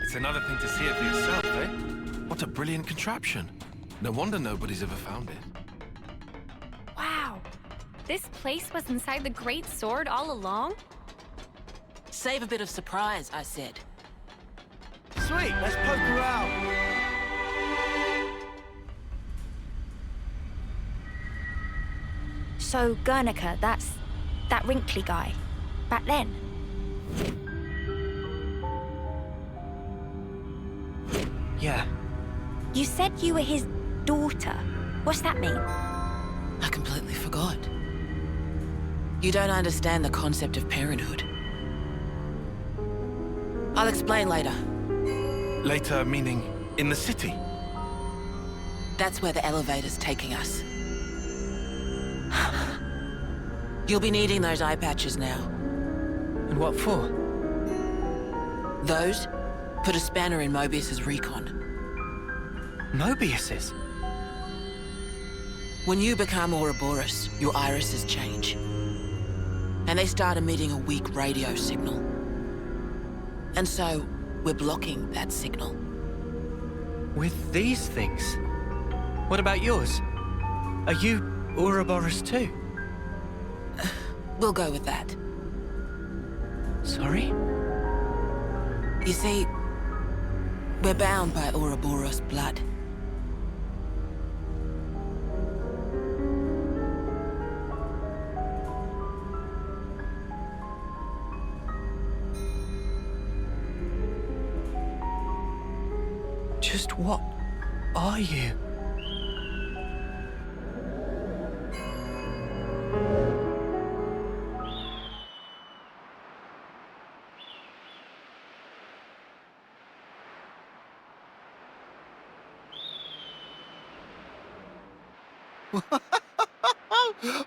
It's another thing to see it for yourself, eh? What a brilliant contraption. No wonder nobody's ever found it. Wow. This place was inside the Great Sword all along? Save a bit of surprise, I said. Sweet, let's poke around. So, Guernica, that's that wrinkly guy. Back then. Yeah. You said you were his daughter. What's that mean? I completely forgot. You don't understand the concept of parenthood. I'll explain later. Later meaning in the city? That's where the elevator's taking us. You'll be needing those eye patches now. And what for? Those put a spanner in Mobius's recon. Mobius's? When you become Ouroboros, your irises change. And they start emitting a weak radio signal. And so, We're blocking that signal. With these things? What about yours? Are you Ouroboros too? We'll go with that. Sorry? You see, we're bound by Ouroboros blood. Just what are you?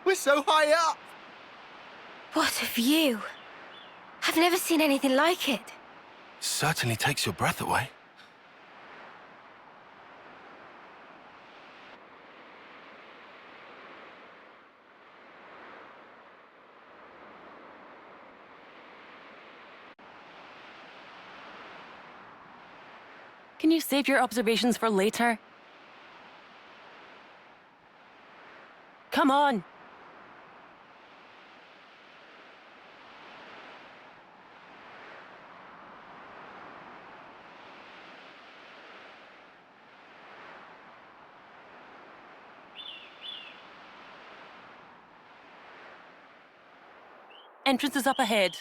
We're so high up! What a view! I've never seen anything like it. Certainly takes your breath away. Can you save your observations for later? Come on! Entrance is up ahead.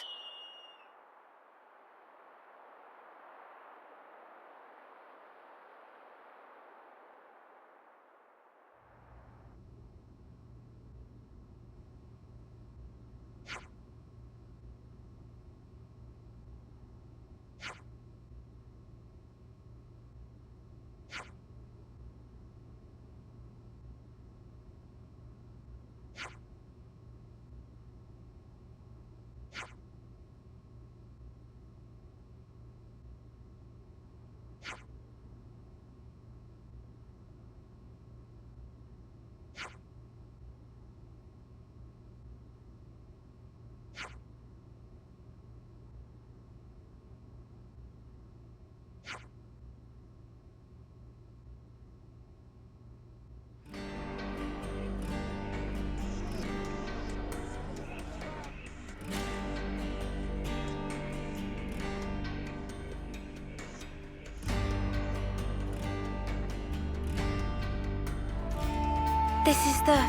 This is the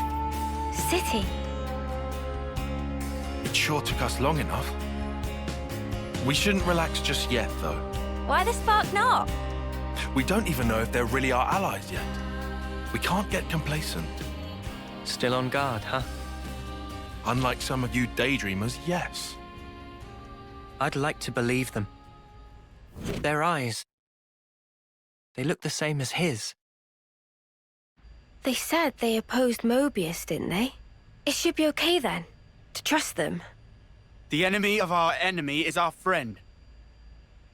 city. It sure took us long enough. We shouldn't relax just yet, though. Why the spark not? We don't even know if they're really our allies yet. We can't get complacent. Still on guard, huh? Unlike some of you daydreamers, yes. I'd like to believe them. Their eyes, they look the same as his. They said they opposed Mobius, didn't they? It should be okay then, to trust them. The enemy of our enemy is our friend.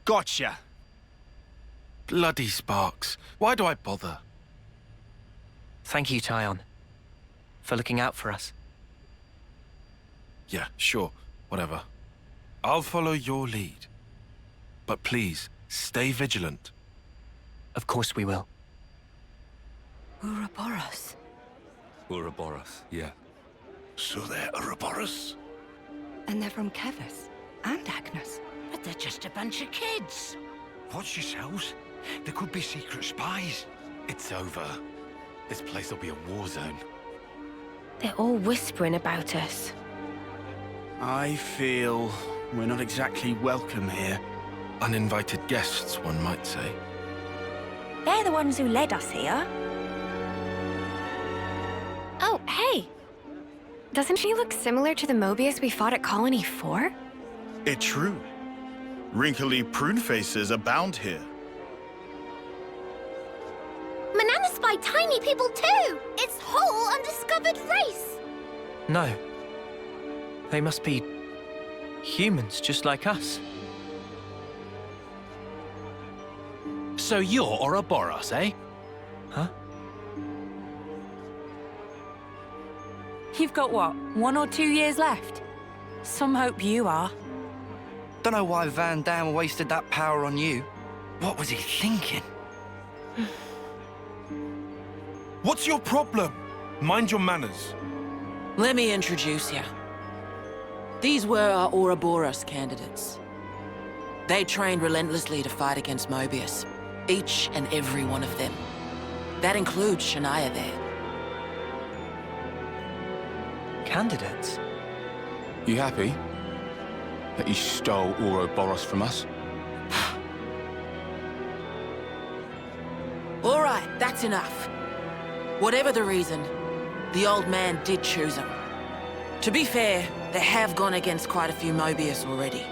Gotcha. Bloody sparks. Why do I bother? Thank you, Taion, for looking out for us. Yeah, sure. Whatever. I'll follow your lead. But please, stay vigilant. Of course we will. Ouroboros. Ouroboros, yeah. So they're Ouroboros? And they're from Keves and Agnus. But they're just a bunch of kids. Watch yourselves. There could be secret spies. It's over. This place will be a war zone. They're all whispering about us. I feel we're not exactly welcome here. Uninvited guests, one might say. They're the ones who led us here. Oh, hey! Doesn't she look similar to the Mobius we fought at Colony 4? It's true. Wrinkly prune faces abound here. Manana spy tiny people too! It's whole undiscovered race! No. They must be humans, just like us. So you're Ouroboros, eh? Huh? You've got what, 1 or 2 years left? Some hope you are. Don't know why Van Dam wasted that power on you. What was he thinking? What's your problem? Mind your manners. Let me introduce you. These were our Ouroboros candidates. They trained relentlessly to fight against Mobius. Each and every one of them. That includes Shania there. Candidates? You happy that you stole Ouroboros from us? All right, that's enough. Whatever the reason, the old man did choose them. To be fair, they have gone against quite a few Mobius already.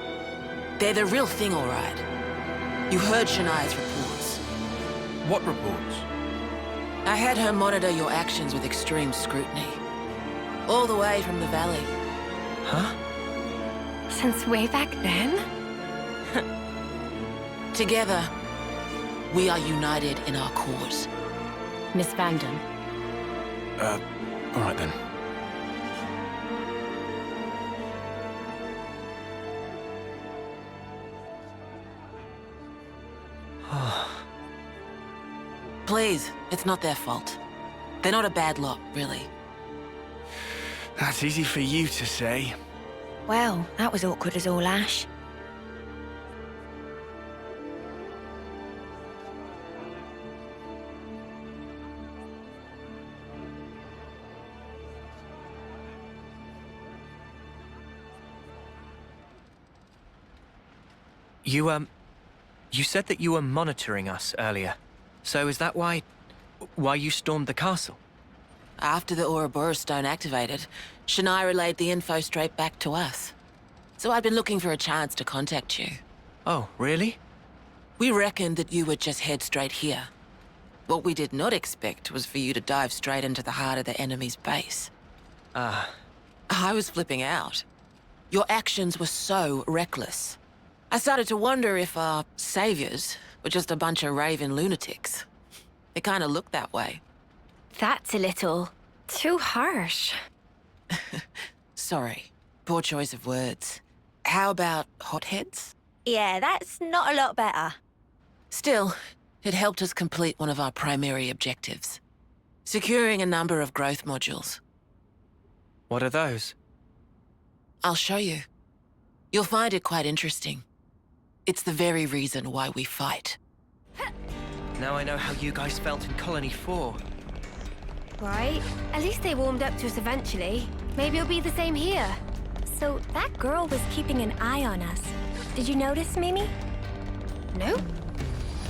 They're the real thing, all right. You heard Shania's reports. What reports? I had her monitor your actions with extreme scrutiny. All the way from the valley. Huh? Since way back then? Together, we are united in our cause. Miss Vandam. All right then. Please, it's not their fault. They're not a bad lot, really. That's easy for you to say. Well, that was awkward as all ash. You said that you were monitoring us earlier. So is that why you stormed the castle? After the Ouroboros stone activated, Shania relayed the info straight back to us. So I'd been looking for a chance to contact you. Oh, really? We reckoned that you would just head straight here. What we did not expect was for you to dive straight into the heart of the enemy's base. I was flipping out. Your actions were so reckless. I started to wonder if our saviors were just a bunch of raving lunatics. It kind of looked that way. That's a little too harsh. Sorry. Poor choice of words. How about hotheads? Yeah, that's not a lot better. Still, it helped us complete one of our primary objectives. Securing a number of growth modules. What are those? I'll show you. You'll find it quite interesting. It's the very reason why we fight. Now I know how you guys felt in Colony 4. Right? At least they warmed up to us eventually. Maybe it'll be the same here. So that girl was keeping an eye on us. Did you notice, Mimi? No.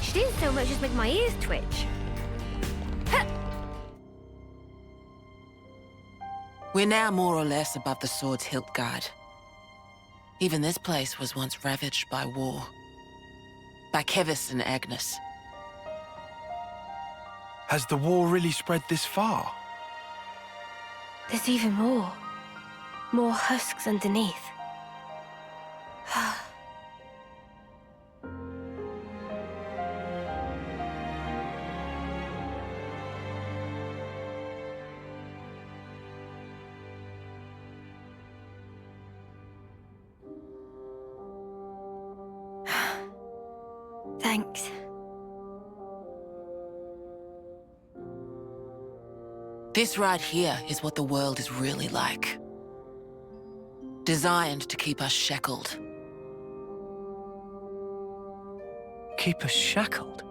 She didn't so much as make my ears twitch. We're now more or less above the sword's hilt guard. Even this place was once ravaged by war. By Keves and Agnus. Has the war really spread this far? There's even more. More husks underneath. Thanks. This right here is what the world is really like. Designed to keep us shackled. Keep us shackled?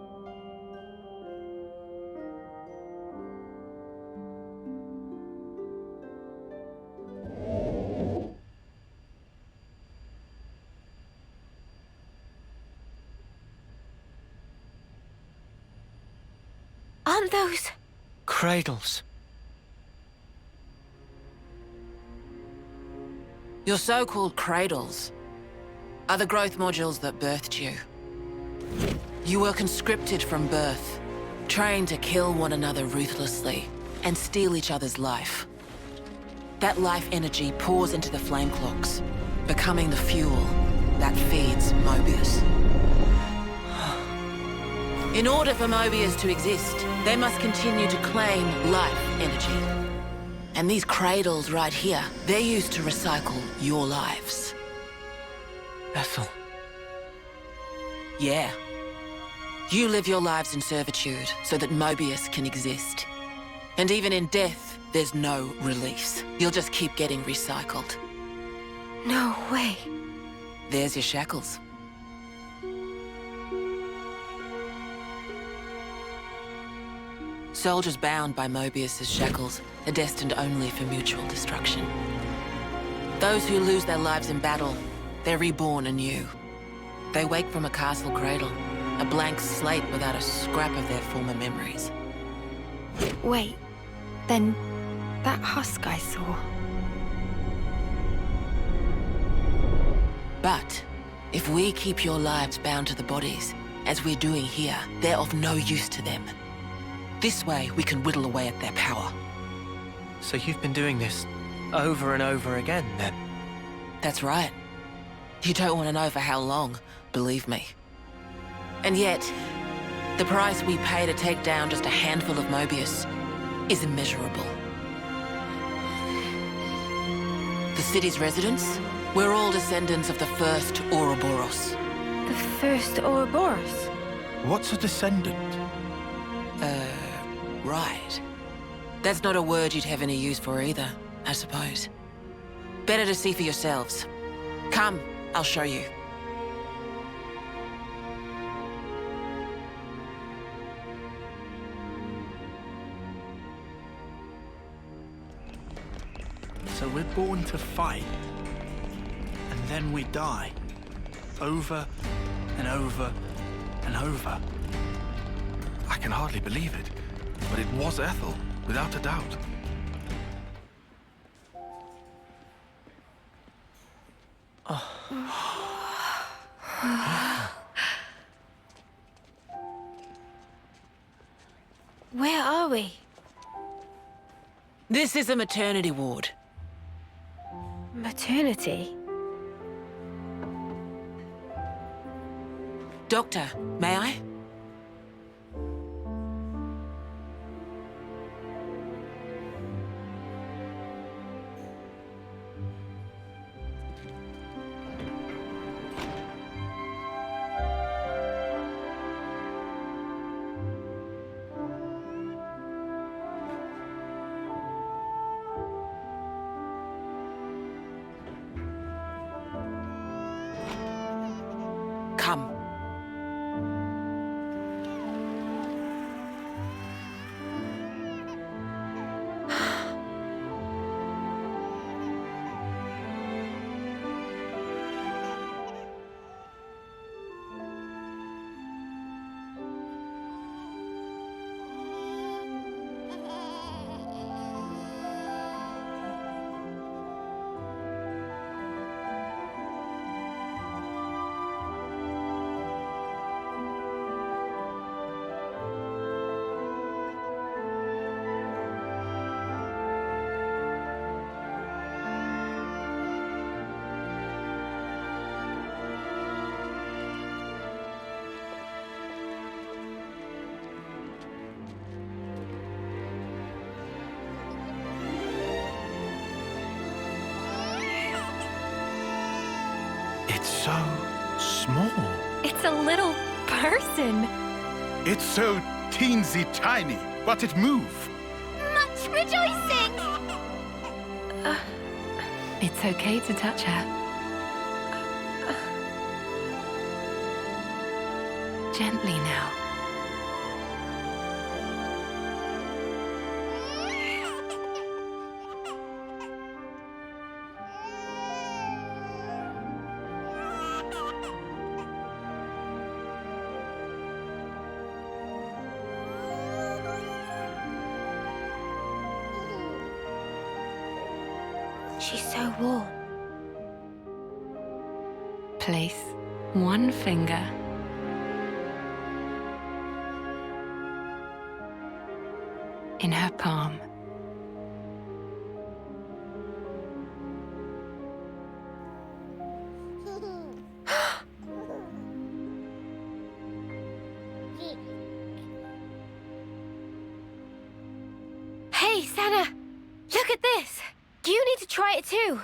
Aren't those... Cradles. Your so-called cradles are the growth modules that birthed you. You were conscripted from birth, trained to kill one another ruthlessly and steal each other's life. That life energy pours into the flame clocks, becoming the fuel that feeds Mobius. In order for Mobius to exist, they must continue to claim life energy. And these cradles right here, they're used to recycle your lives. Ethel. Yeah. You live your lives in servitude so that Mobius can exist. And even in death, there's no release. You'll just keep getting recycled. No way. There's your shackles. Soldiers bound by Mobius's shackles are destined only for mutual destruction. Those who lose their lives in battle, they're reborn anew. They wake from a castle cradle, a blank slate without a scrap of their former memories. Wait, then that husk I saw. But if we keep your lives bound to the bodies, as we're doing here, they're of no use to them. This way, we can whittle away at their power. So you've been doing this over and over again, then? That's right. You don't want to know for how long, believe me. And yet, the price we pay to take down just a handful of Mobius is immeasurable. The city's residents, we're all descendants of the first Ouroboros. The first Ouroboros? What's a descendant? Right. That's not a word you'd have any use for either, I suppose. Better to see for yourselves. Come, I'll show you. So we're born to fight, and then we die. Over and over and over. I can hardly believe it, but it was Ethel, without a doubt. Where are we? This is a maternity ward. Maternity? Doctor, may I? Come. It's so small. It's a little person. It's so teensy tiny, but it moves. Much rejoicing! It's okay to touch her. Gently now. She's so warm. Place one finger in her palm. Hey, Sena! Look at this! You need to try it too.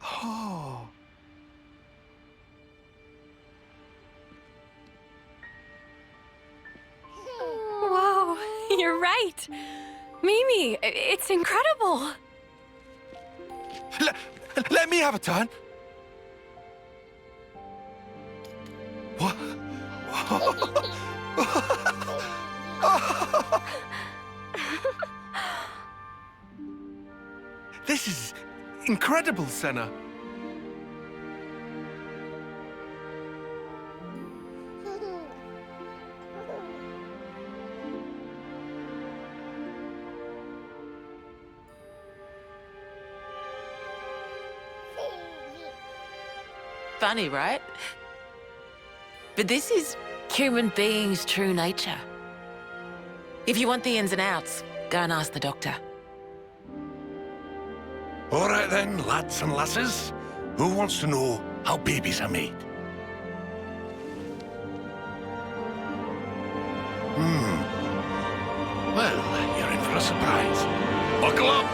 Oh. You're right. Mimi, it's incredible. Let me have a turn. What? This is incredible, Sena. Funny, right? But this is human beings' true nature. If you want the ins and outs, go and ask the doctor. All right then, lads and lasses. Who wants to know how babies are made? Well, you're in for a surprise. Buckle up!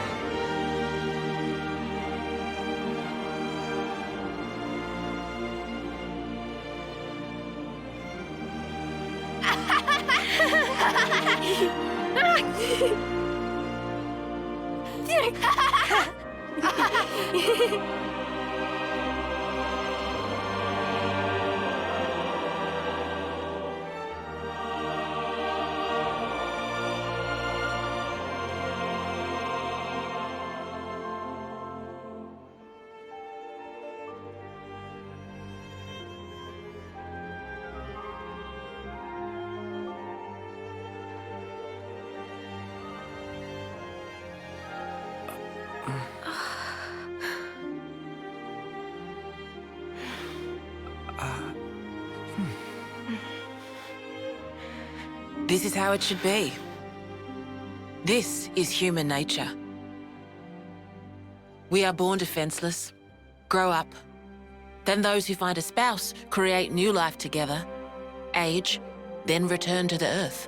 This is how it should be. This is human nature. We are born defenseless, grow up. Then those who find a spouse create new life together, age, then return to the earth.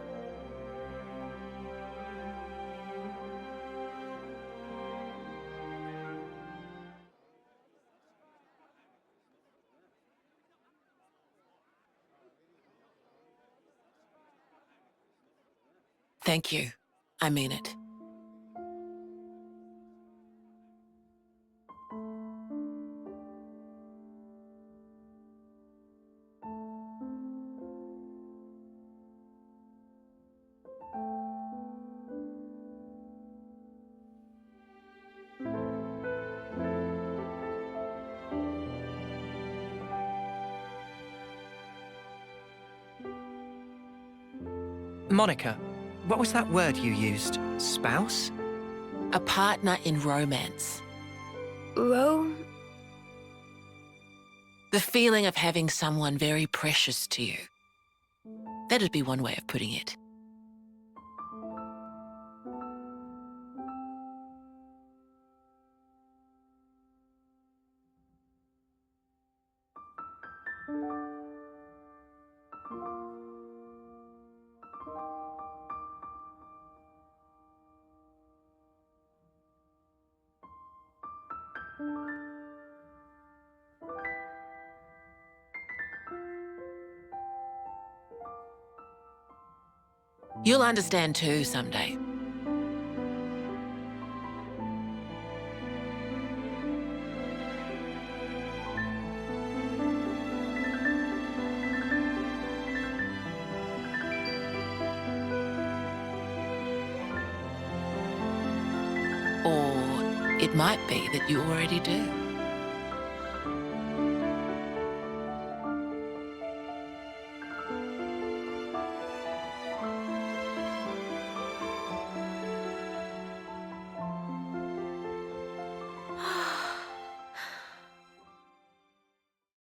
Thank you. I mean it. Monica, what was that word you used? Spouse? A partner in romance. Rome? The feeling of having someone very precious to you. That'd be one way of putting it. You'll understand too someday. Or it might be that you already do.